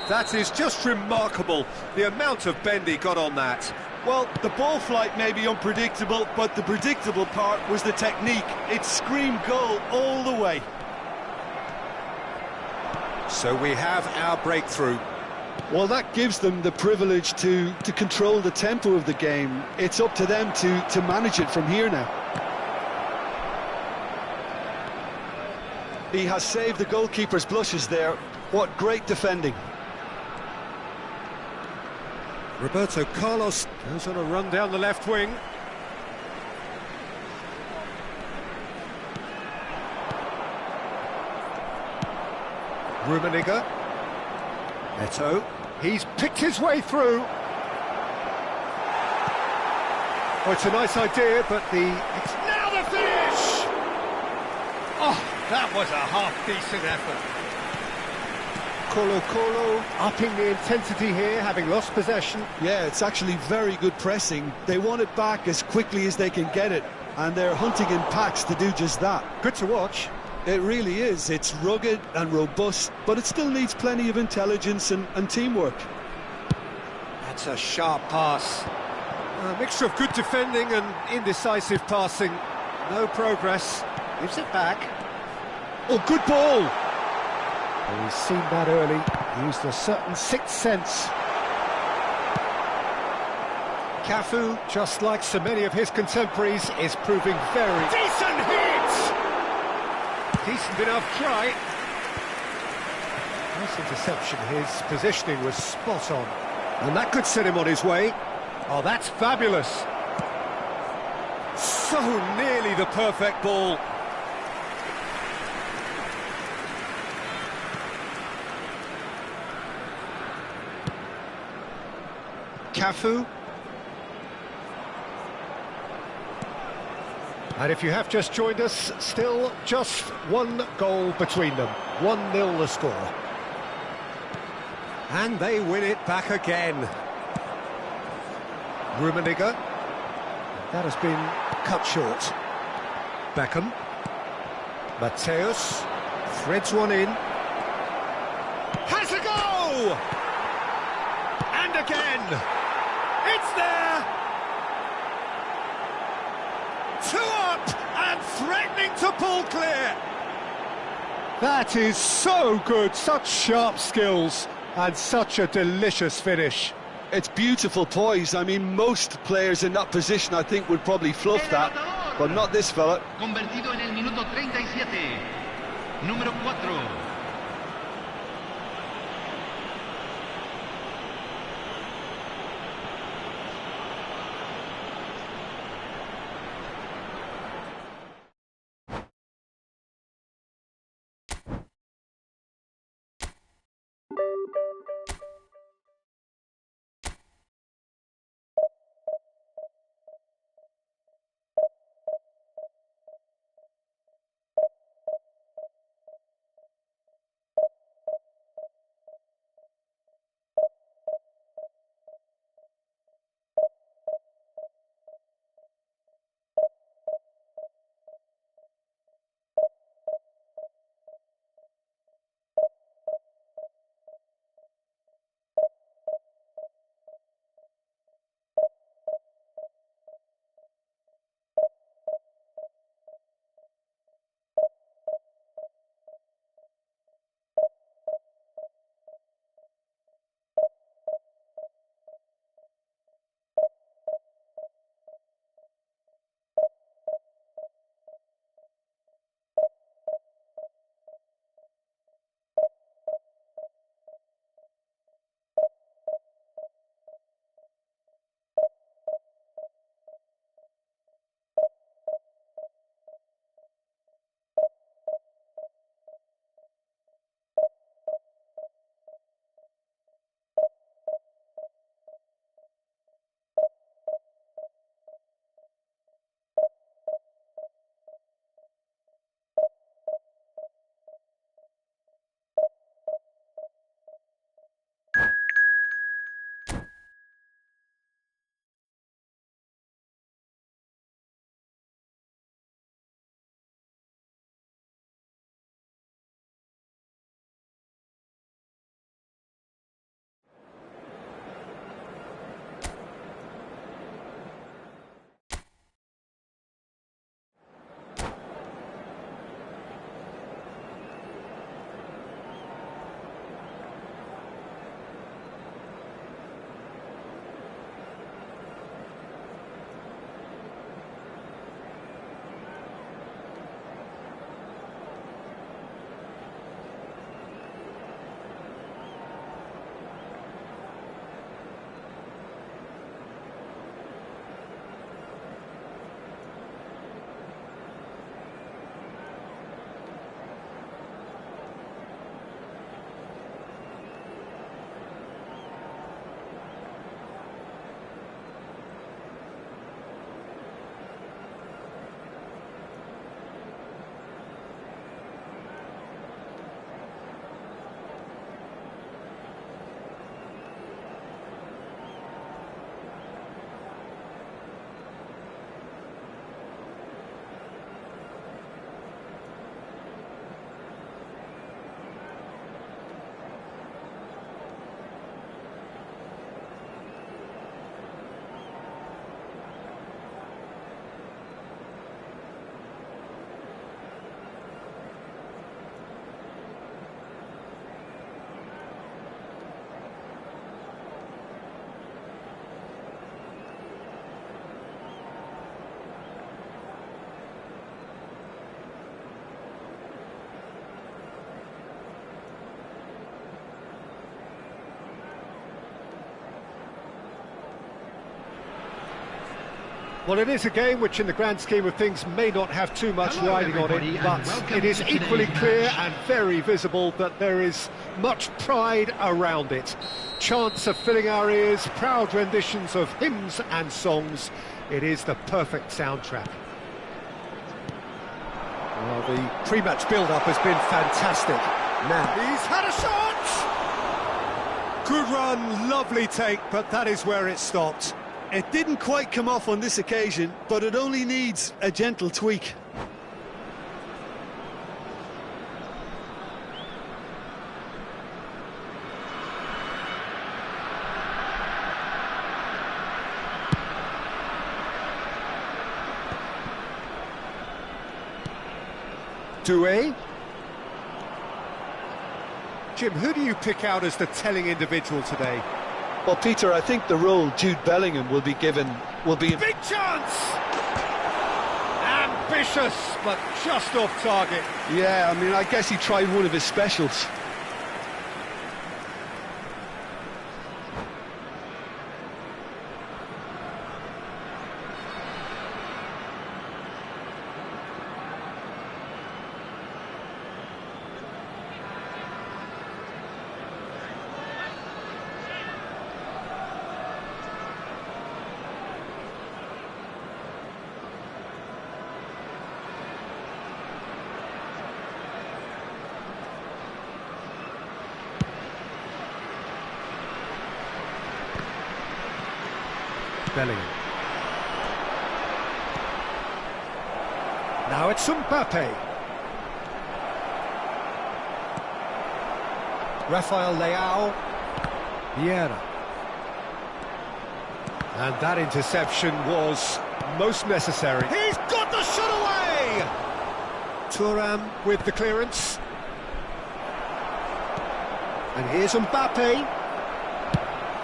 A: That is just remarkable, the amount of bend he got on that.
B: Well, the ball flight may be unpredictable, but the predictable part was the technique. It screamed goal all the way.
A: So we have our breakthrough.
B: Well, that gives them the privilege to control the tempo of the game. It's up to them to manage it from here now. He has saved the goalkeeper's blushes there. What great defending.
A: Roberto Carlos goes on a run down the left wing. Rummenigge. Neto. He's picked his way through. Oh, it's a nice idea, but it's now the finish! Oh, that was a half-decent effort. Colo-Colo upping the intensity here, having lost possession.
B: Yeah, it's actually very good pressing. They want it back as quickly as they can get it, and they're hunting in packs to do just that.
A: Good to watch.
B: It really is. It's rugged and robust, but it still needs plenty of intelligence and teamwork.
A: That's a sharp pass. A mixture of good defending and indecisive passing. No progress. Gives it back. Oh, good ball! Well, he's seen that early. He used a certain sixth sense. Cafu, just like so many of his contemporaries, is proving very... Decent hit! Decent enough try. Nice interception. His positioning was spot on. And that could set him on his way. Oh, that's fabulous. So nearly the perfect ball. Cafu. And if you have just joined us, still just one goal between them. 1-0 the score. And they win it back again. Rummenigge. That has been cut short. Beckham. Mateus. Threads one in. Has a go! And again! It's there! 2 up and threatening to pull clear. That is so good, such sharp skills and such a delicious finish.
B: It's beautiful poise. I mean, most players in that position, I think, would probably fluff that, but not this fella.
C: Convertido en el minuto 37. Número 4.
A: Well, it is a game which in the grand scheme of things may not have too much riding on it, but it is equally clear and very visible that there is much pride around it. Chants are filling our ears, proud renditions of hymns and songs. It is the perfect soundtrack. Well, the pre-match build-up has been fantastic. Now, he's had a shot! Good run, lovely take, but that is where it stopped.
B: It didn't quite come off on this occasion, but it only needs a gentle tweak.
A: Doué. Jim, who do you pick out as the telling individual today?
B: Well, Peter, I think the role Jude Bellingham will be given will be...
A: Big chance! Ambitious, but just off target.
B: Yeah, I mean, I guess he tried one of his specials.
A: Bellingham. Now it's Mbappe. Rafael Leao. Vieira. And that interception was most necessary. He's got the shot away! Thuram with the clearance. And here's Mbappe.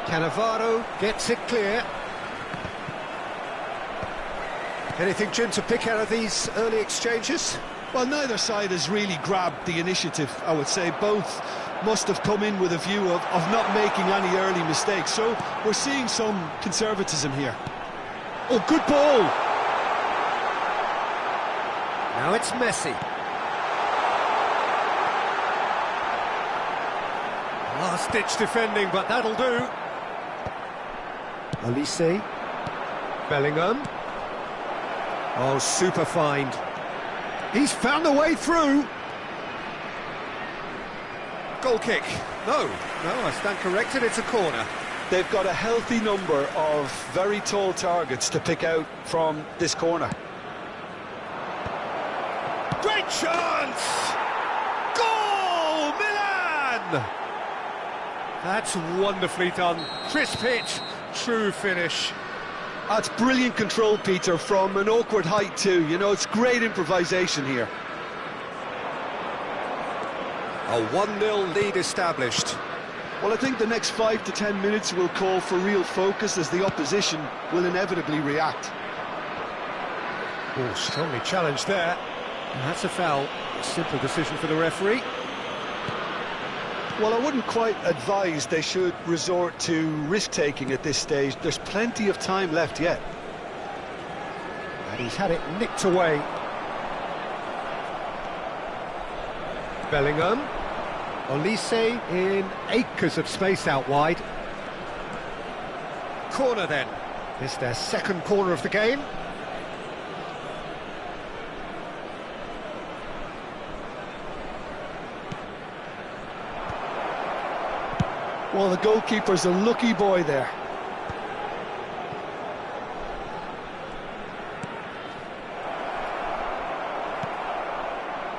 A: Cannavaro gets it clear. Anything, Jim, to pick out of these early exchanges?
B: Well, neither side has really grabbed the initiative, I would say. Both must have come in with a view of not making any early mistakes. So we're seeing some conservatism here.
A: Oh, good ball! Now it's Messi. Last-ditch defending, but that'll do. Olise. Bellingham. Oh, super find. He's found the way through. Goal kick. No, I stand corrected, it's a corner.
B: They've got a healthy number of very tall targets to pick out from this corner.
A: Great chance! Goal, Milan! That's wonderfully done. Crisp hit, true finish.
B: That's brilliant control, Peter, from an awkward height too. You know, it's great improvisation here.
A: A 1-0 lead established.
B: Well, I think the next 5 to 10 minutes will call for real focus as the opposition will inevitably react.
A: Oh, strongly challenged there. And that's a foul. A simple decision for the referee.
B: Well, I wouldn't quite advise they should resort to risk-taking at this stage. There's plenty of time left yet.
A: And he's had it nicked away. Bellingham. Olise in acres of space out wide. Corner then. It's their second corner of the game.
B: Well, the goalkeeper's a lucky boy there.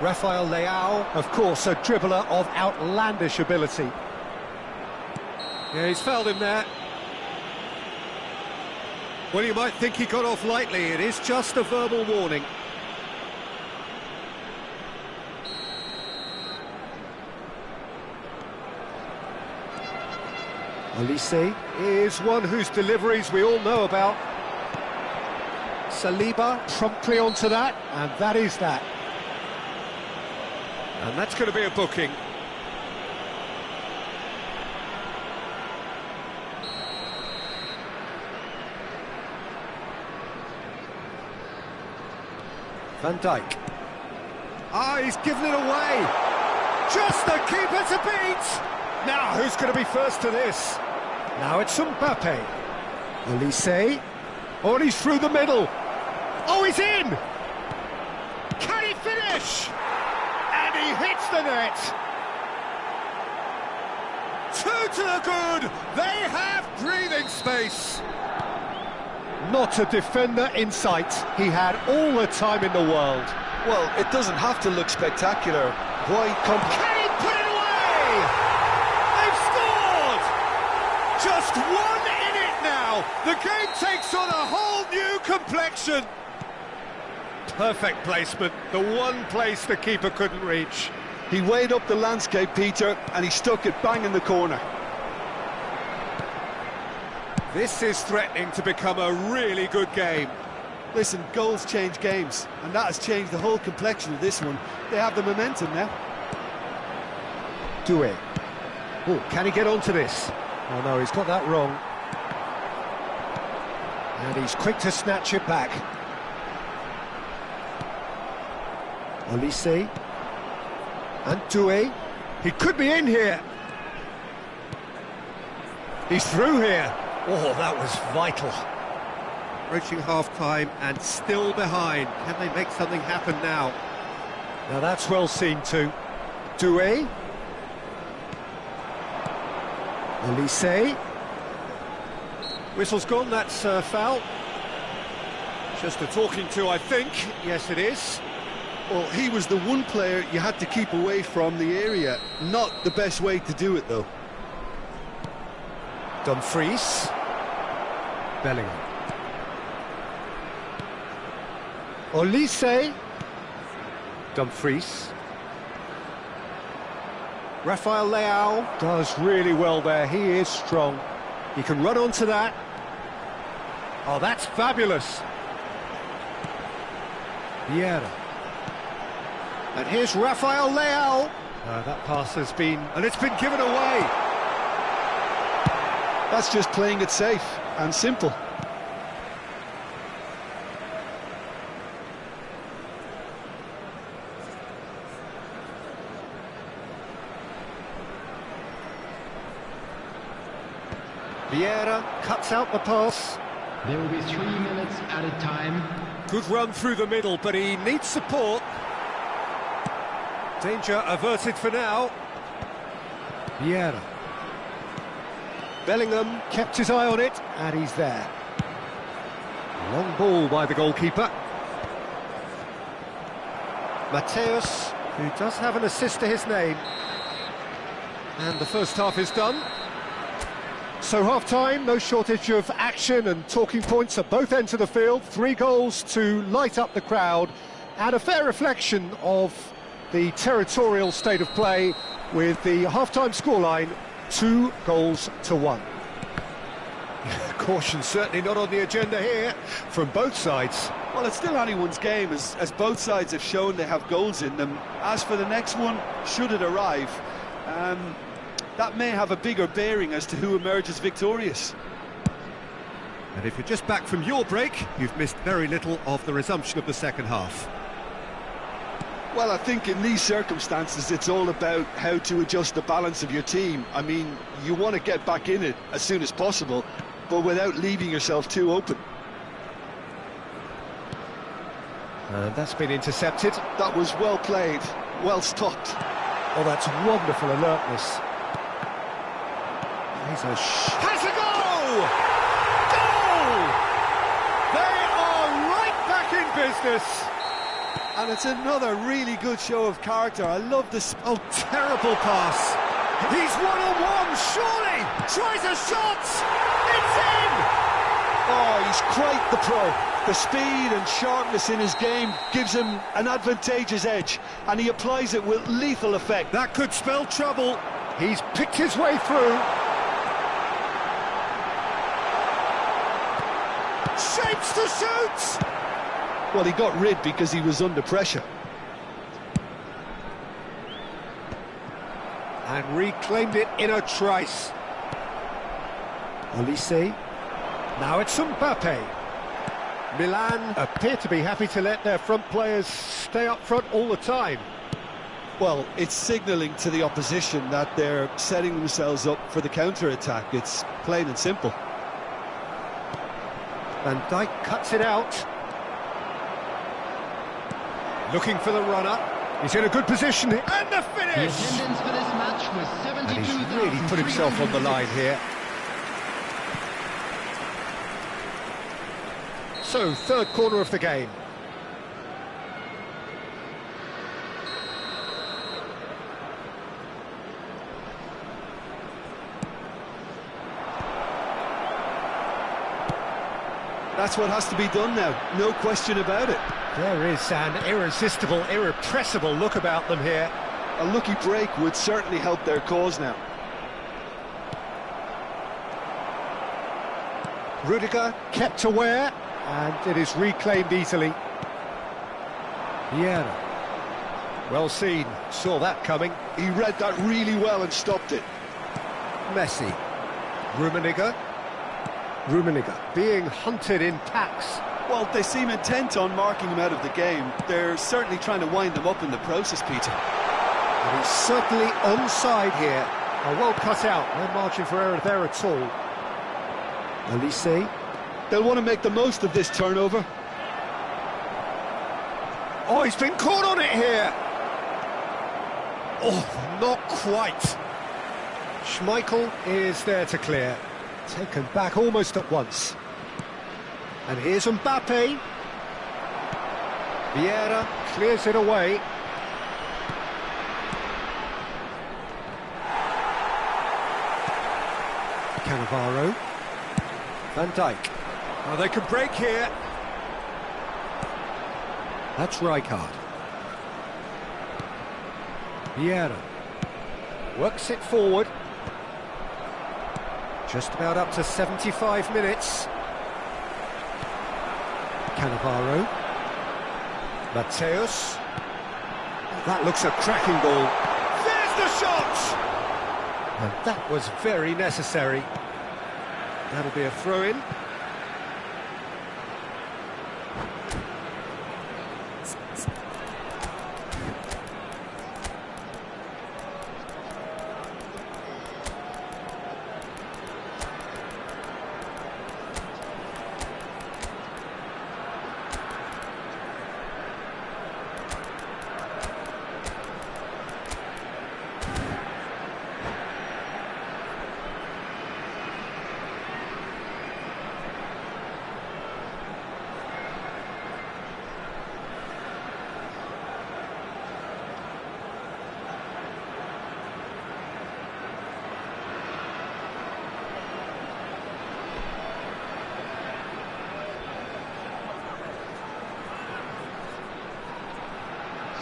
A: Rafael Leao, of course, a dribbler of outlandish ability. Yeah, he's fouled him there. Well, you might think he got off lightly. It is just a verbal warning. Olise is one whose deliveries we all know about. Saliba promptly onto that, and that is that. And that's going to be a booking. Van Dijk. Ah, he's given it away. Just the keeper to beat. Now, who's going to be first to this? Now it's Mbappe. Olise. Oh, and he's through the middle. Oh, he's in! Can he finish? And he hits the net. 2 to the good. They have breathing space. Not a defender in sight. He had all the time in the world.
B: Well, it doesn't have to look spectacular. Why
A: Can he put it away? They've scored! Just one in it now. The game takes on a whole new complexion. Perfect placement. The one place the keeper couldn't reach.
B: He weighed up the landscape, Peter, and he stuck it bang in the corner.
A: This is threatening to become a really good game.
B: Listen, goals change games, and that has changed the whole complexion of this one. They have the momentum now.
A: Doué. Oh, can he get onto this? Oh no, he's got that wrong. And he's quick to snatch it back. Olise. And Doué. He could be in here. He's through here. Oh, that was vital. Approaching half-time and still behind. Can they make something happen now? Now that's well seen too. Doué. Olise. Whistle's gone, that's foul. Just a talking to, I think. Yes, it is.
B: Well, he was the one player you had to keep away from the area. Not the best way to do it, though.
A: Dumfries. Bellingham. Olise. Dumfries. Rafael Leao does really well there. He is strong. He can run onto that. Oh, that's fabulous. Vieira. And here's Rafael Leao. That pass has been... and it's been given away.
B: That's just playing it safe and simple.
A: Vieira cuts out the pass.
C: There will be 3 minutes added time.
A: Good run through the middle, but he needs support. Danger averted for now. Vieira. Bellingham kept his eye on it, and he's there. Long ball by the goalkeeper. Mateus, who does have an assist to his name. And the first half is done. So half-time, no shortage of action and talking points at both ends of the field. 3 goals to light up the crowd, and a fair reflection of the territorial state of play, with the half-time scoreline 2-1. Caution certainly not on the agenda here from both sides.
B: Well, it's still anyone's game, as both sides have shown they have goals in them. As for the next one, should it arrive, that may have a bigger bearing as to who emerges victorious.
A: And if you're just back from your break, you've missed very little of the resumption of the second half.
B: Well, I think in these circumstances it's all about how to adjust the balance of your team. I mean, you want to get back in it as soon as possible, but without leaving yourself too open.
A: And that's been intercepted.
B: That was well played, well stopped.
A: Oh, that's wonderful alertness. Has a goal! Goal! They are right back in business.
B: And it's another really good show of character. I love this.
A: Oh, terrible pass. He's one-on-one, surely! Tries a shot! It's in!
B: Oh, he's quite the pro. The speed and sharpness in his game gives him an advantageous edge, and he applies it with lethal effect.
A: That could spell trouble. He's picked his way through. Shapes to shoot!
B: Well, he got rid because he was under pressure.
A: And reclaimed it in a trice. Olise. Now it's Mbappe. Milan appear to be happy to let their front players stay up front all the time.
B: Well, it's signalling to the opposition that they're setting themselves up for the counter-attack. It's plain and simple.
A: Van Dijk cuts it out. Looking for the runner. He's in a good position. And the finish!
C: The attendance for this match was 72,000.
A: And he's really put himself on the line here. So, third corner of the game.
B: That's what has to be done now, no question about it.
A: There is an irresistible, irrepressible look about them here.
B: A lucky break would certainly help their cause now.
A: Rudiger kept aware, and it is reclaimed easily. Vieira. Well seen, saw that coming.
B: He read that really well and stopped it.
A: Messi. Rummenigge. Rummenigge being hunted in packs.
B: Well, they seem intent on marking him out of the game. They're certainly trying to wind them up in the process, Peter.
A: And he's certainly onside here. Oh, well cut out, no margin for error there at all. Olise.
B: They'll want to make the most of this turnover.
A: Oh, he's been caught on it here. Oh, not quite. Schmeichel is there to clear. Taken back almost at once. And here's Mbappe. Vieira clears it away. Cannavaro. Van Dijk. Oh, they could break here. That's Rijkaard. Vieira. Works it forward. Just about up to 75 minutes. Cannavaro. Mateus. That looks a cracking ball. There's the shot! And that was very necessary. That'll be a throw-in.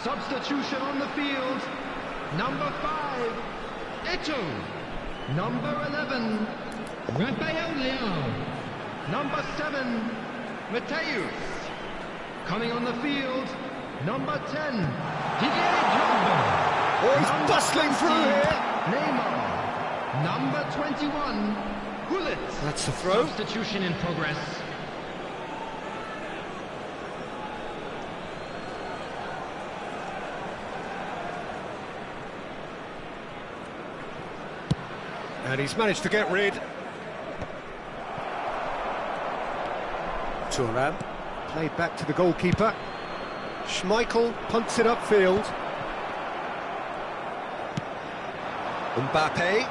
C: Substitution on the field. Number 5, Eto'o. Number 11, Rafael Leão. Number 7, Mateus. Coming on the field, number 10, Didier Drogba.
A: Oh, he's bustling through here.
C: Neymar. Number 21, Gullit.
A: That's the throw.
C: Substitution in progress.
A: And he's managed to get rid. Thuram played back to the goalkeeper. Schmeichel punts it upfield. Mbappe.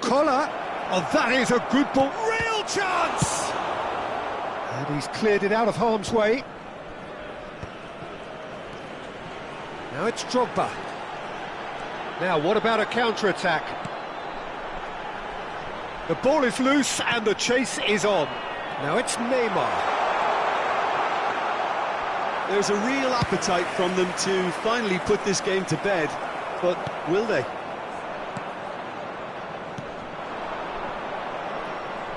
A: Collar. Oh, that is a good ball. Real chance! And he's cleared it out of harm's way. Now it's Drogba. Now, what about a counter-attack? The ball is loose and the chase is on. Now it's Neymar.
B: There's a real appetite from them to finally put this game to bed, but will they?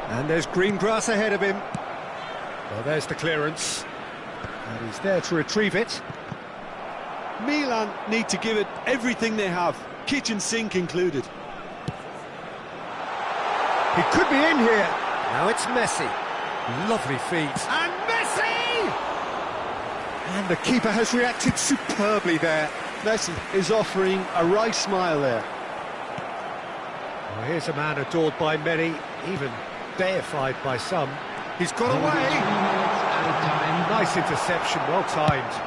A: And there's green grass ahead of him. Well, there's the clearance. And he's there to retrieve it.
B: Milan need to give it everything they have, kitchen sink included.
A: He could be in here. Now it's Messi. Lovely feet. And Messi! And the keeper has reacted superbly there.
B: Messi is offering a right smile there.
A: Well, here's a man adored by many, even deified by some. He's got away. Nice interception, well timed.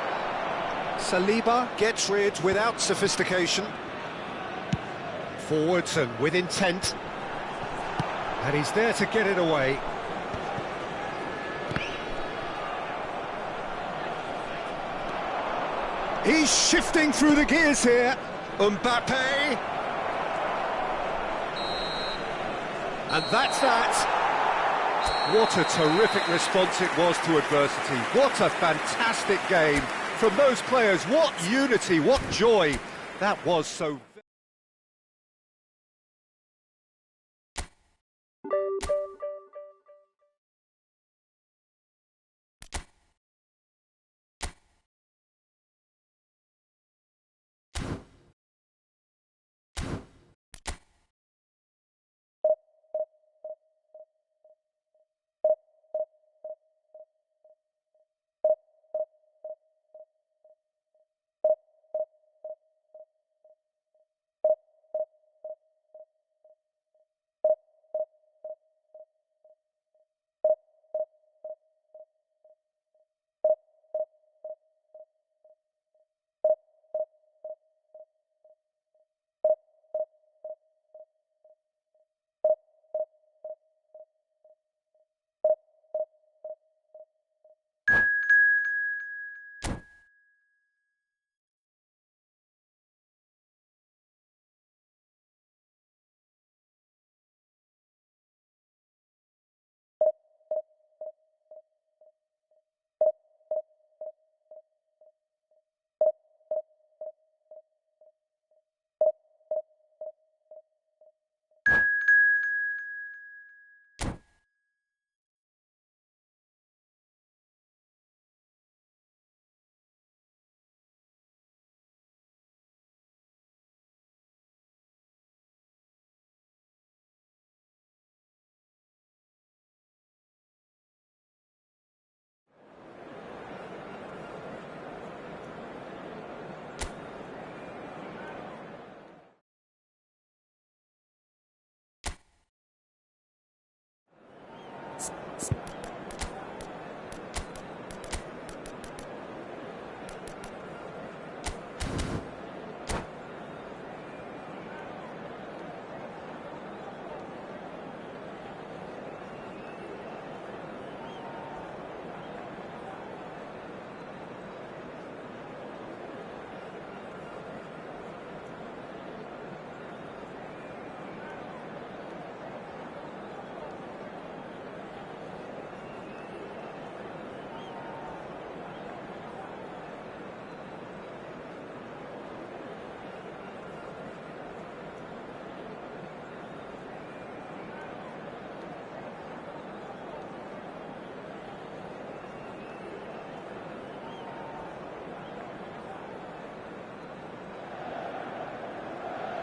A: Saliba gets rid without sophistication. Forwards and with intent. And he's there to get it away. He's shifting through the gears here. Mbappe. And that's that. What a terrific response it was to adversity. What a fantastic game from those players. What unity, what joy. That was so...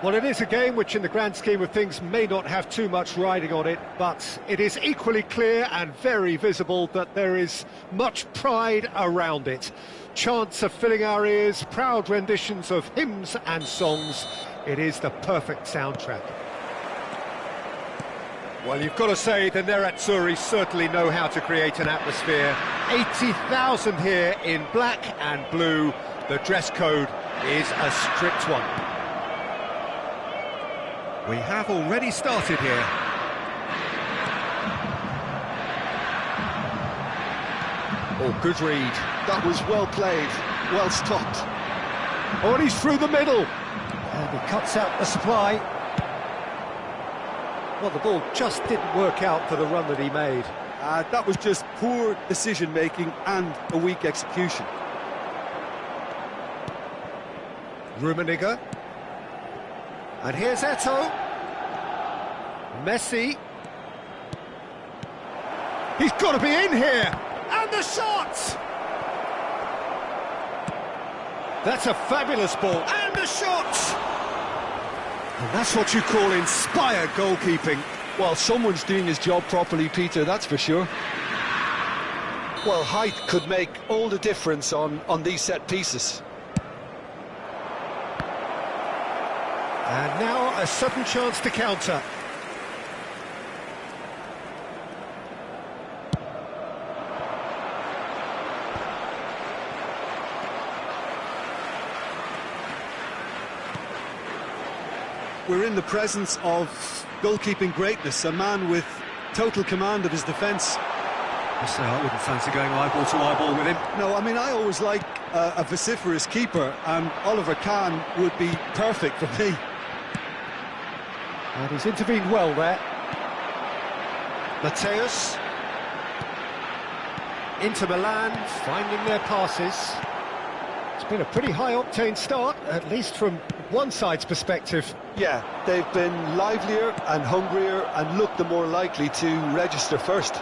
A: Well, it is a game which in the grand scheme of things may not have too much riding on it, but it is equally clear and very visible that there is much pride around it. Chants are filling our ears, proud renditions of hymns and songs. It is the perfect soundtrack. Well, you've got to say the Nerazzurri certainly know how to create an atmosphere. 80,000 here in black and blue. The dress code is a strict one. We have already started here. Oh, good read.
B: That was well played, well stopped.
A: Oh, and he's through the middle. And he cuts out the supply. Well, the ball just didn't work out for the run that he made.
B: That was just poor decision-making and a weak execution.
A: Rummenigge. And here's Eto'o. Messi. He's got to be in here. And the shot! That's a fabulous ball. And the shot! And that's what you call inspired goalkeeping.
B: Well, someone's doing his job properly, Peter, that's for sure. Well, height could make all the difference on these set pieces.
A: And now a sudden chance to counter.
B: We're in the presence of goalkeeping greatness, a man with total command of his defence.
A: I wouldn't fancy going eyeball to eyeball with him.
B: No, I mean, I always like a vociferous keeper, and Oliver Kahn would be perfect for me.
A: And he's intervened well there. Mateus. Inter Milan finding their passes. It's been a pretty high-octane start, at least from one side's perspective.
B: Yeah, they've been livelier and hungrier and looked the more likely to register first.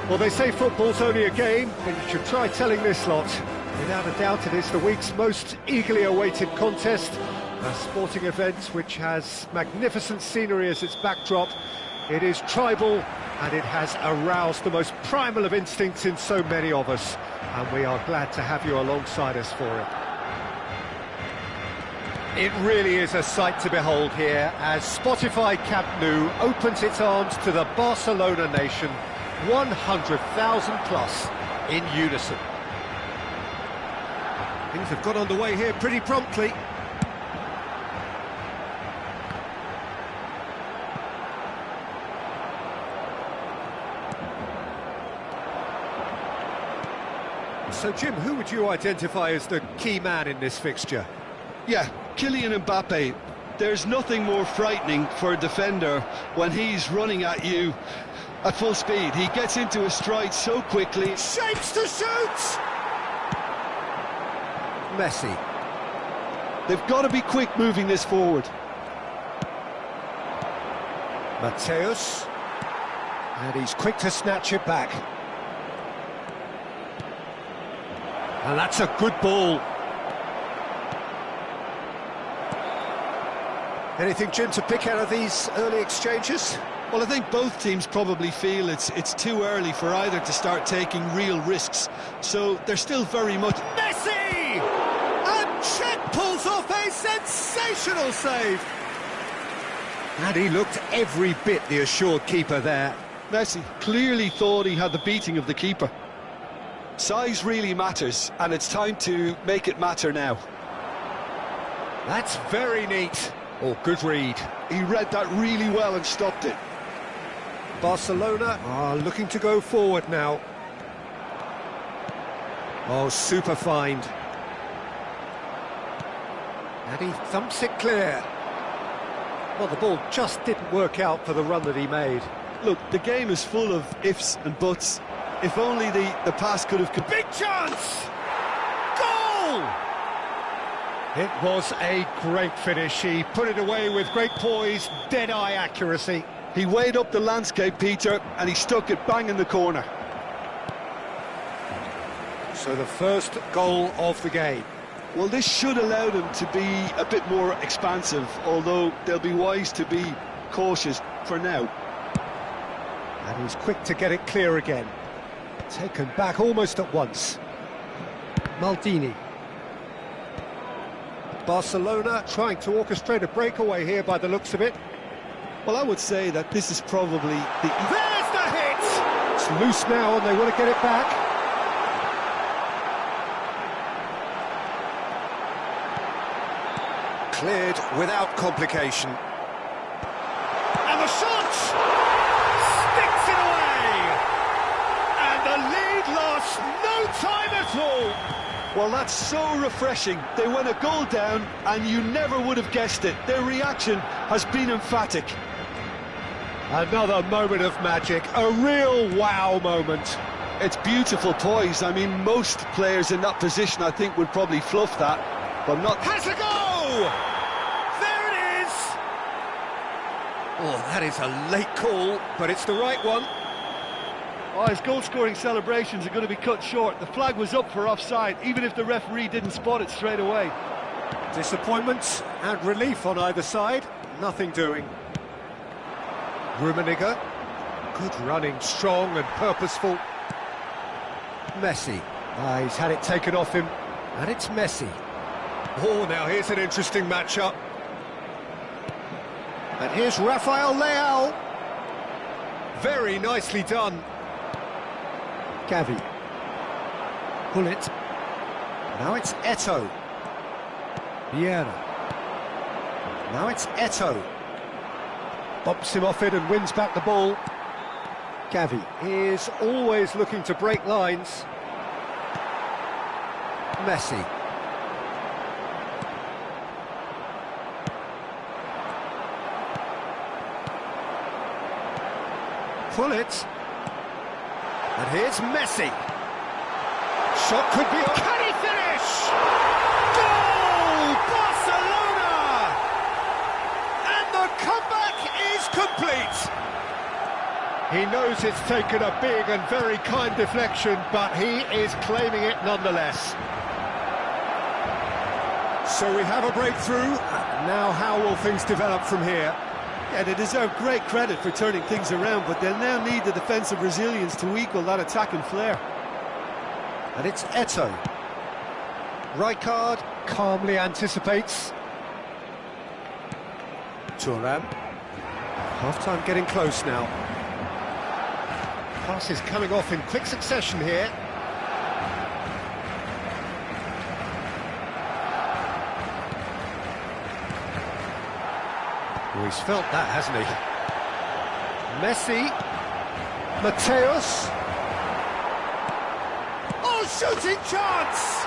A: Well, they say football's only a game, but you should try telling this lot. Without a doubt, it is the week's most eagerly awaited contest, a sporting event which has magnificent scenery as its backdrop. It is tribal, and it has aroused the most primal of instincts in so many of us, and we are glad to have you alongside us for it. It really is a sight to behold here as Spotify Camp Nou opens its arms to the Barcelona nation, 100,000 plus in unison. Things have got underway here pretty promptly. So Jim, who would you identify as the key man in this fixture?
B: Yeah, Kylian Mbappe. There's nothing more frightening for a defender when he's running at you at full speed. He gets into a stride so quickly.
A: Shapes to shoot! Messi.
B: They've got to be quick moving this forward.
A: Mateus. And he's quick to snatch it back. And that's a good ball. Anything, Jim, to pick out of these early exchanges?
B: Well, I think both teams probably feel it's too early for either to start taking real risks. So they're still very much...
A: Messi! And Cech pulls off a sensational save. And he looked every bit the assured keeper there.
B: Messi clearly thought he had the beating of the keeper. Size really matters, and it's time to make it matter now.
A: That's very neat. Oh, good read.
B: He read that really well and stopped it.
A: Barcelona are looking to go forward now. Oh, super find. And he thumps it clear. Well, the ball just didn't work out for the run that he made.
B: Look, the game is full of ifs and buts. If only the pass could have...
A: Big chance! Goal! It was a great finish. He put it away with great poise, dead-eye accuracy.
B: He weighed up the landscape, Peter, and he stuck it bang in the corner.
A: So the first goal of the game.
B: Well, this should allow them to be a bit more expansive, although they'll be wise to be cautious for now.
A: And he's quick to get it clear again. Taken back almost at once. Maldini. Barcelona trying to orchestrate a breakaway here by the looks of it.
B: Well, I would say that this is probably the...
A: There's the hit! It's loose now and they want to get it back. Cleared without complication. And the shot! Sticks it away! And the lead lost no time at all!
B: Well, that's so refreshing. They went a goal down, and you never would have guessed it. Their reaction has been emphatic.
A: Another moment of magic, a real wow moment.
B: It's beautiful poise. I mean, most players in that position, I think, would probably fluff that, but not...
A: Has a go! There it is! Oh, that is a late call, but it's the right one.
B: Oh, his goal-scoring celebrations are going to be cut short. The flag was up for offside, even if the referee didn't spot it straight away.
A: Disappointment and relief on either side. Nothing doing. Rummenigge. Good running, strong and purposeful. Messi. He's had it taken off him. And it's Messi. Oh, now here's an interesting matchup. And here's Rafael Leao. Very nicely done. Gavi. Gullit. Now it's Eto'o. Vieira. Now it's Eto'o. Bumps him off it and wins back the ball. Gavi is always looking to break lines. Messi. Gullit. And here's Messi. Shot could be on. Can he finish? Goal! Barcelona! And the comeback is complete. He knows it's taken a big and very kind deflection, but he is claiming it nonetheless. So we have a breakthrough. Now how will things develop from here?
B: Yeah, they deserve great credit for turning things around, but they'll now need the defensive resilience to equal that attacking flair.
A: And it's Eto'o. Rijkaard calmly anticipates. Thuram. Half-time getting close now. Passes coming off in quick succession here. Oh, he's felt that, hasn't he? Messi. Mateus. Oh, shooting chance!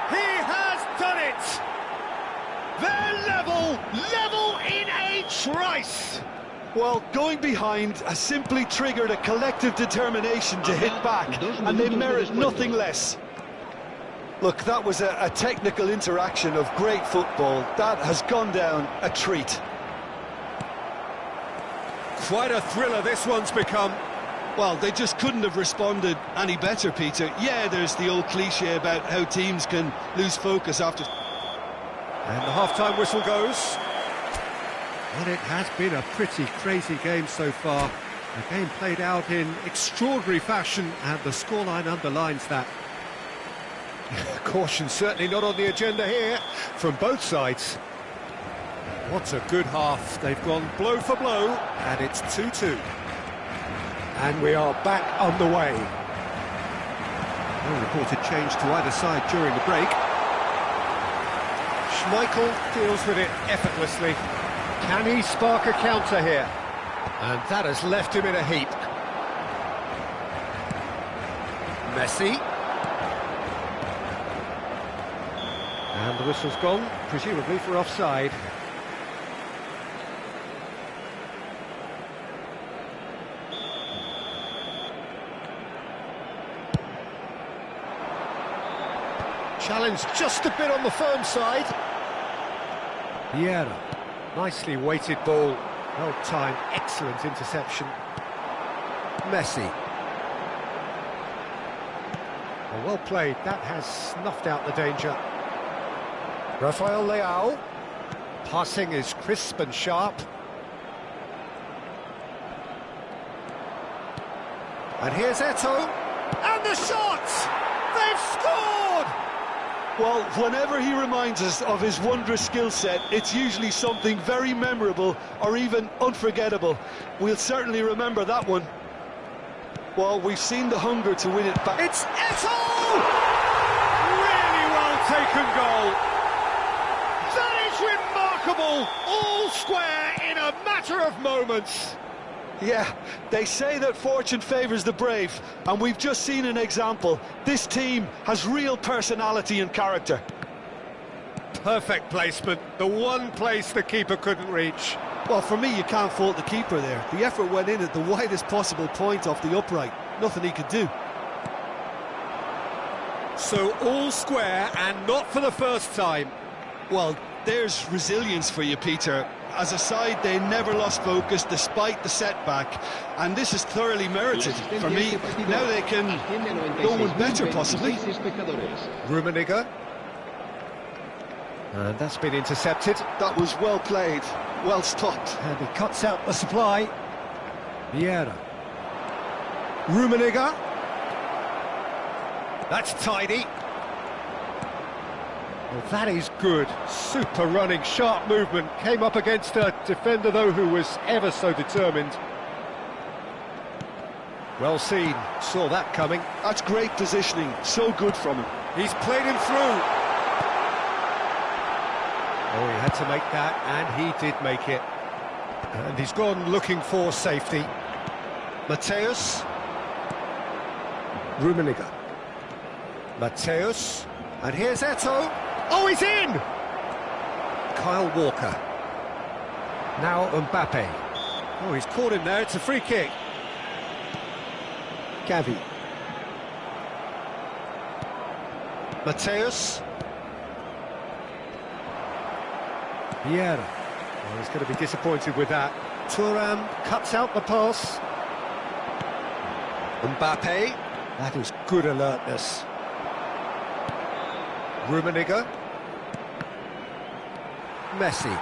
A: He has done it! They're level in a trice!
B: Well, going behind has simply triggered a collective determination to hit back, and they merit nothing less. Look, that was a technical interaction of great football. That has gone down a treat.
A: Quite a thriller this one's become.
B: Well, they just couldn't have responded any better, Peter. Yeah, there's the old cliche about how teams can lose focus after...
A: And the half-time whistle goes. Well, it has been a pretty crazy game so far. A game played out in extraordinary fashion, and the scoreline underlines that. Caution certainly not on the agenda here from both sides. What a good half. They've gone blow for blow, and it's 2-2. And we are back underway. No reported change to either side during the break. Schmeichel deals with it effortlessly. Can he spark a counter here? And that has left him in a heap. Messi. And the whistle's gone, presumably for offside. Challenge just a bit on the firm side. Vieira, nicely weighted ball, well timed, excellent interception. Messi. Well played, that has snuffed out the danger. Rafael Leao, passing is crisp and sharp. And here's Eto'o, and the shot! They've scored!
B: Well, whenever he reminds us of his wondrous skill set, it's usually something very memorable or even unforgettable. We'll certainly remember that one. Well, we've seen the hunger to win it back.
A: It's Eto'o! Really well taken goal. That is remarkable. All square in a matter of moments.
B: Yeah, they say that fortune favours the brave, and we've just seen an example. This team has real personality and character.
A: Perfect placement, the one place the keeper couldn't reach.
B: Well, for me, you can't fault the keeper there. The effort went in at the widest possible point off the upright. Nothing he could do.
A: So all square, and not for the first time.
B: Well, there's resilience for you, Peter. As a side, they never lost focus despite the setback, and this is thoroughly merited. For me, now they can go with better, possibly.
A: Rummenigge. And that's been intercepted.
B: That was well played, well stopped.
A: And he cuts out the supply. Vieira. Rummenigge. That's tidy. Well, that is good. Super running, sharp movement. Came up against a defender, though, who was ever so determined. Well seen. Saw that coming.
B: That's great positioning. So good from him.
A: He's played him through. Oh, he had to make that, and he did make it. And he's gone looking for safety. Matthäus. Rummenigge. Matthäus. And here's Eto'o. Oh, he's in! Kyle Walker. Now Mbappe. Oh, he's caught him there. It's a free kick. Gavi. Matthäus. Vieira. Oh, he's going to be disappointed with that. Thuram cuts out the pass. Mbappe. That is good alertness. Rummenigge. Messi.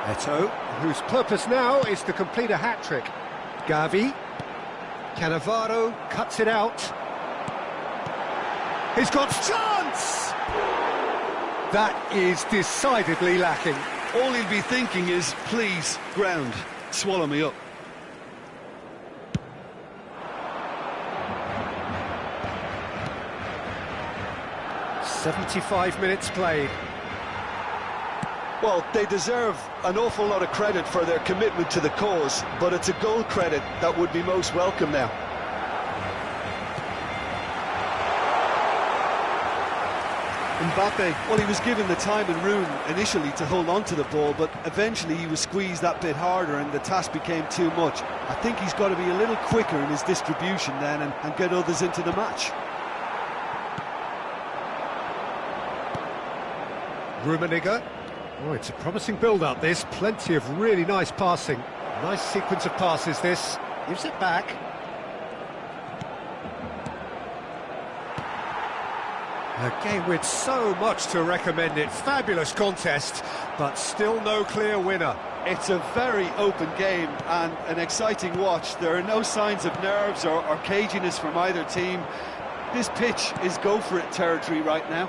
A: Eto'o, whose purpose now is to complete a hat-trick. Gavi. Cannavaro cuts it out. He's got chance! That is decidedly lacking.
B: All he'll be thinking is, please, ground, swallow me up.
A: "75 minutes played."
B: Well, they deserve an awful lot of credit for their commitment to the cause, but it's a goal credit that would be most welcome now. Mbappe, well, he was given the time and room initially to hold on to the ball, but eventually he was squeezed that bit harder and the task became too much. I think he's got to be a little quicker in his distribution then and get others into the match.
A: Rummenigge. Oh, it's a promising build-up, this. Plenty of really nice passing. Nice sequence of passes, this. Gives it back. A game with so much to recommend it. Fabulous contest, but still no clear winner.
B: It's a very open game and an exciting watch. There are no signs of nerves or caginess from either team. This pitch is go-for-it territory right now.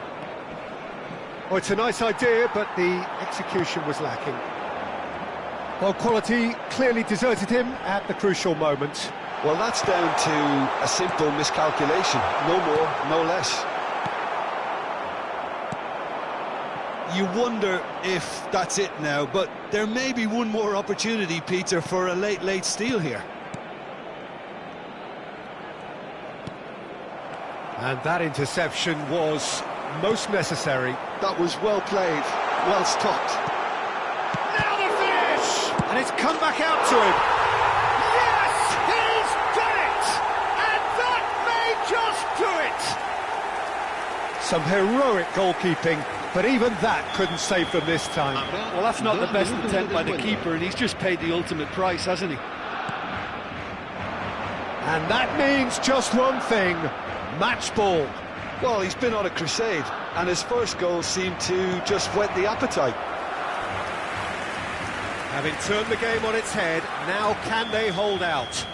A: Oh, it's a nice idea, but the execution was lacking. Well, quality clearly deserted him at the crucial moment.
B: Well, that's down to a simple miscalculation. No more, no less. You wonder if that's it now, but there may be one more opportunity, Peter, for a late steal here.
A: And that interception was most necessary.
B: That was well played, well stopped.
A: Now the finish! And it's come back out to him. Yes, he's done it! And that may just do it! Some heroic goalkeeping, but even that couldn't save them this time.
B: Well, that's not the best attempt by the keeper, and he's just paid the ultimate price, hasn't he?
A: And that means just one thing, match ball.
B: Well, he's been on a crusade, and his first goal seemed to just whet the appetite.
A: Having turned the game on its head, now can they hold out?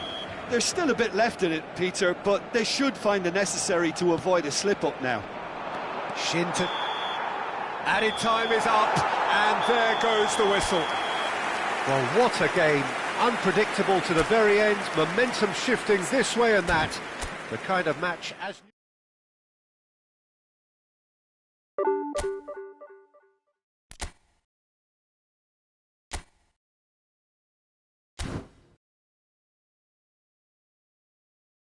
B: There's still a bit left in it, Peter, but they should find the necessary to avoid a slip-up now.
A: Shinton. Added time is up, and there goes the whistle. Well, what a game. Unpredictable to the very end, momentum shifting this way and that. The kind of match as...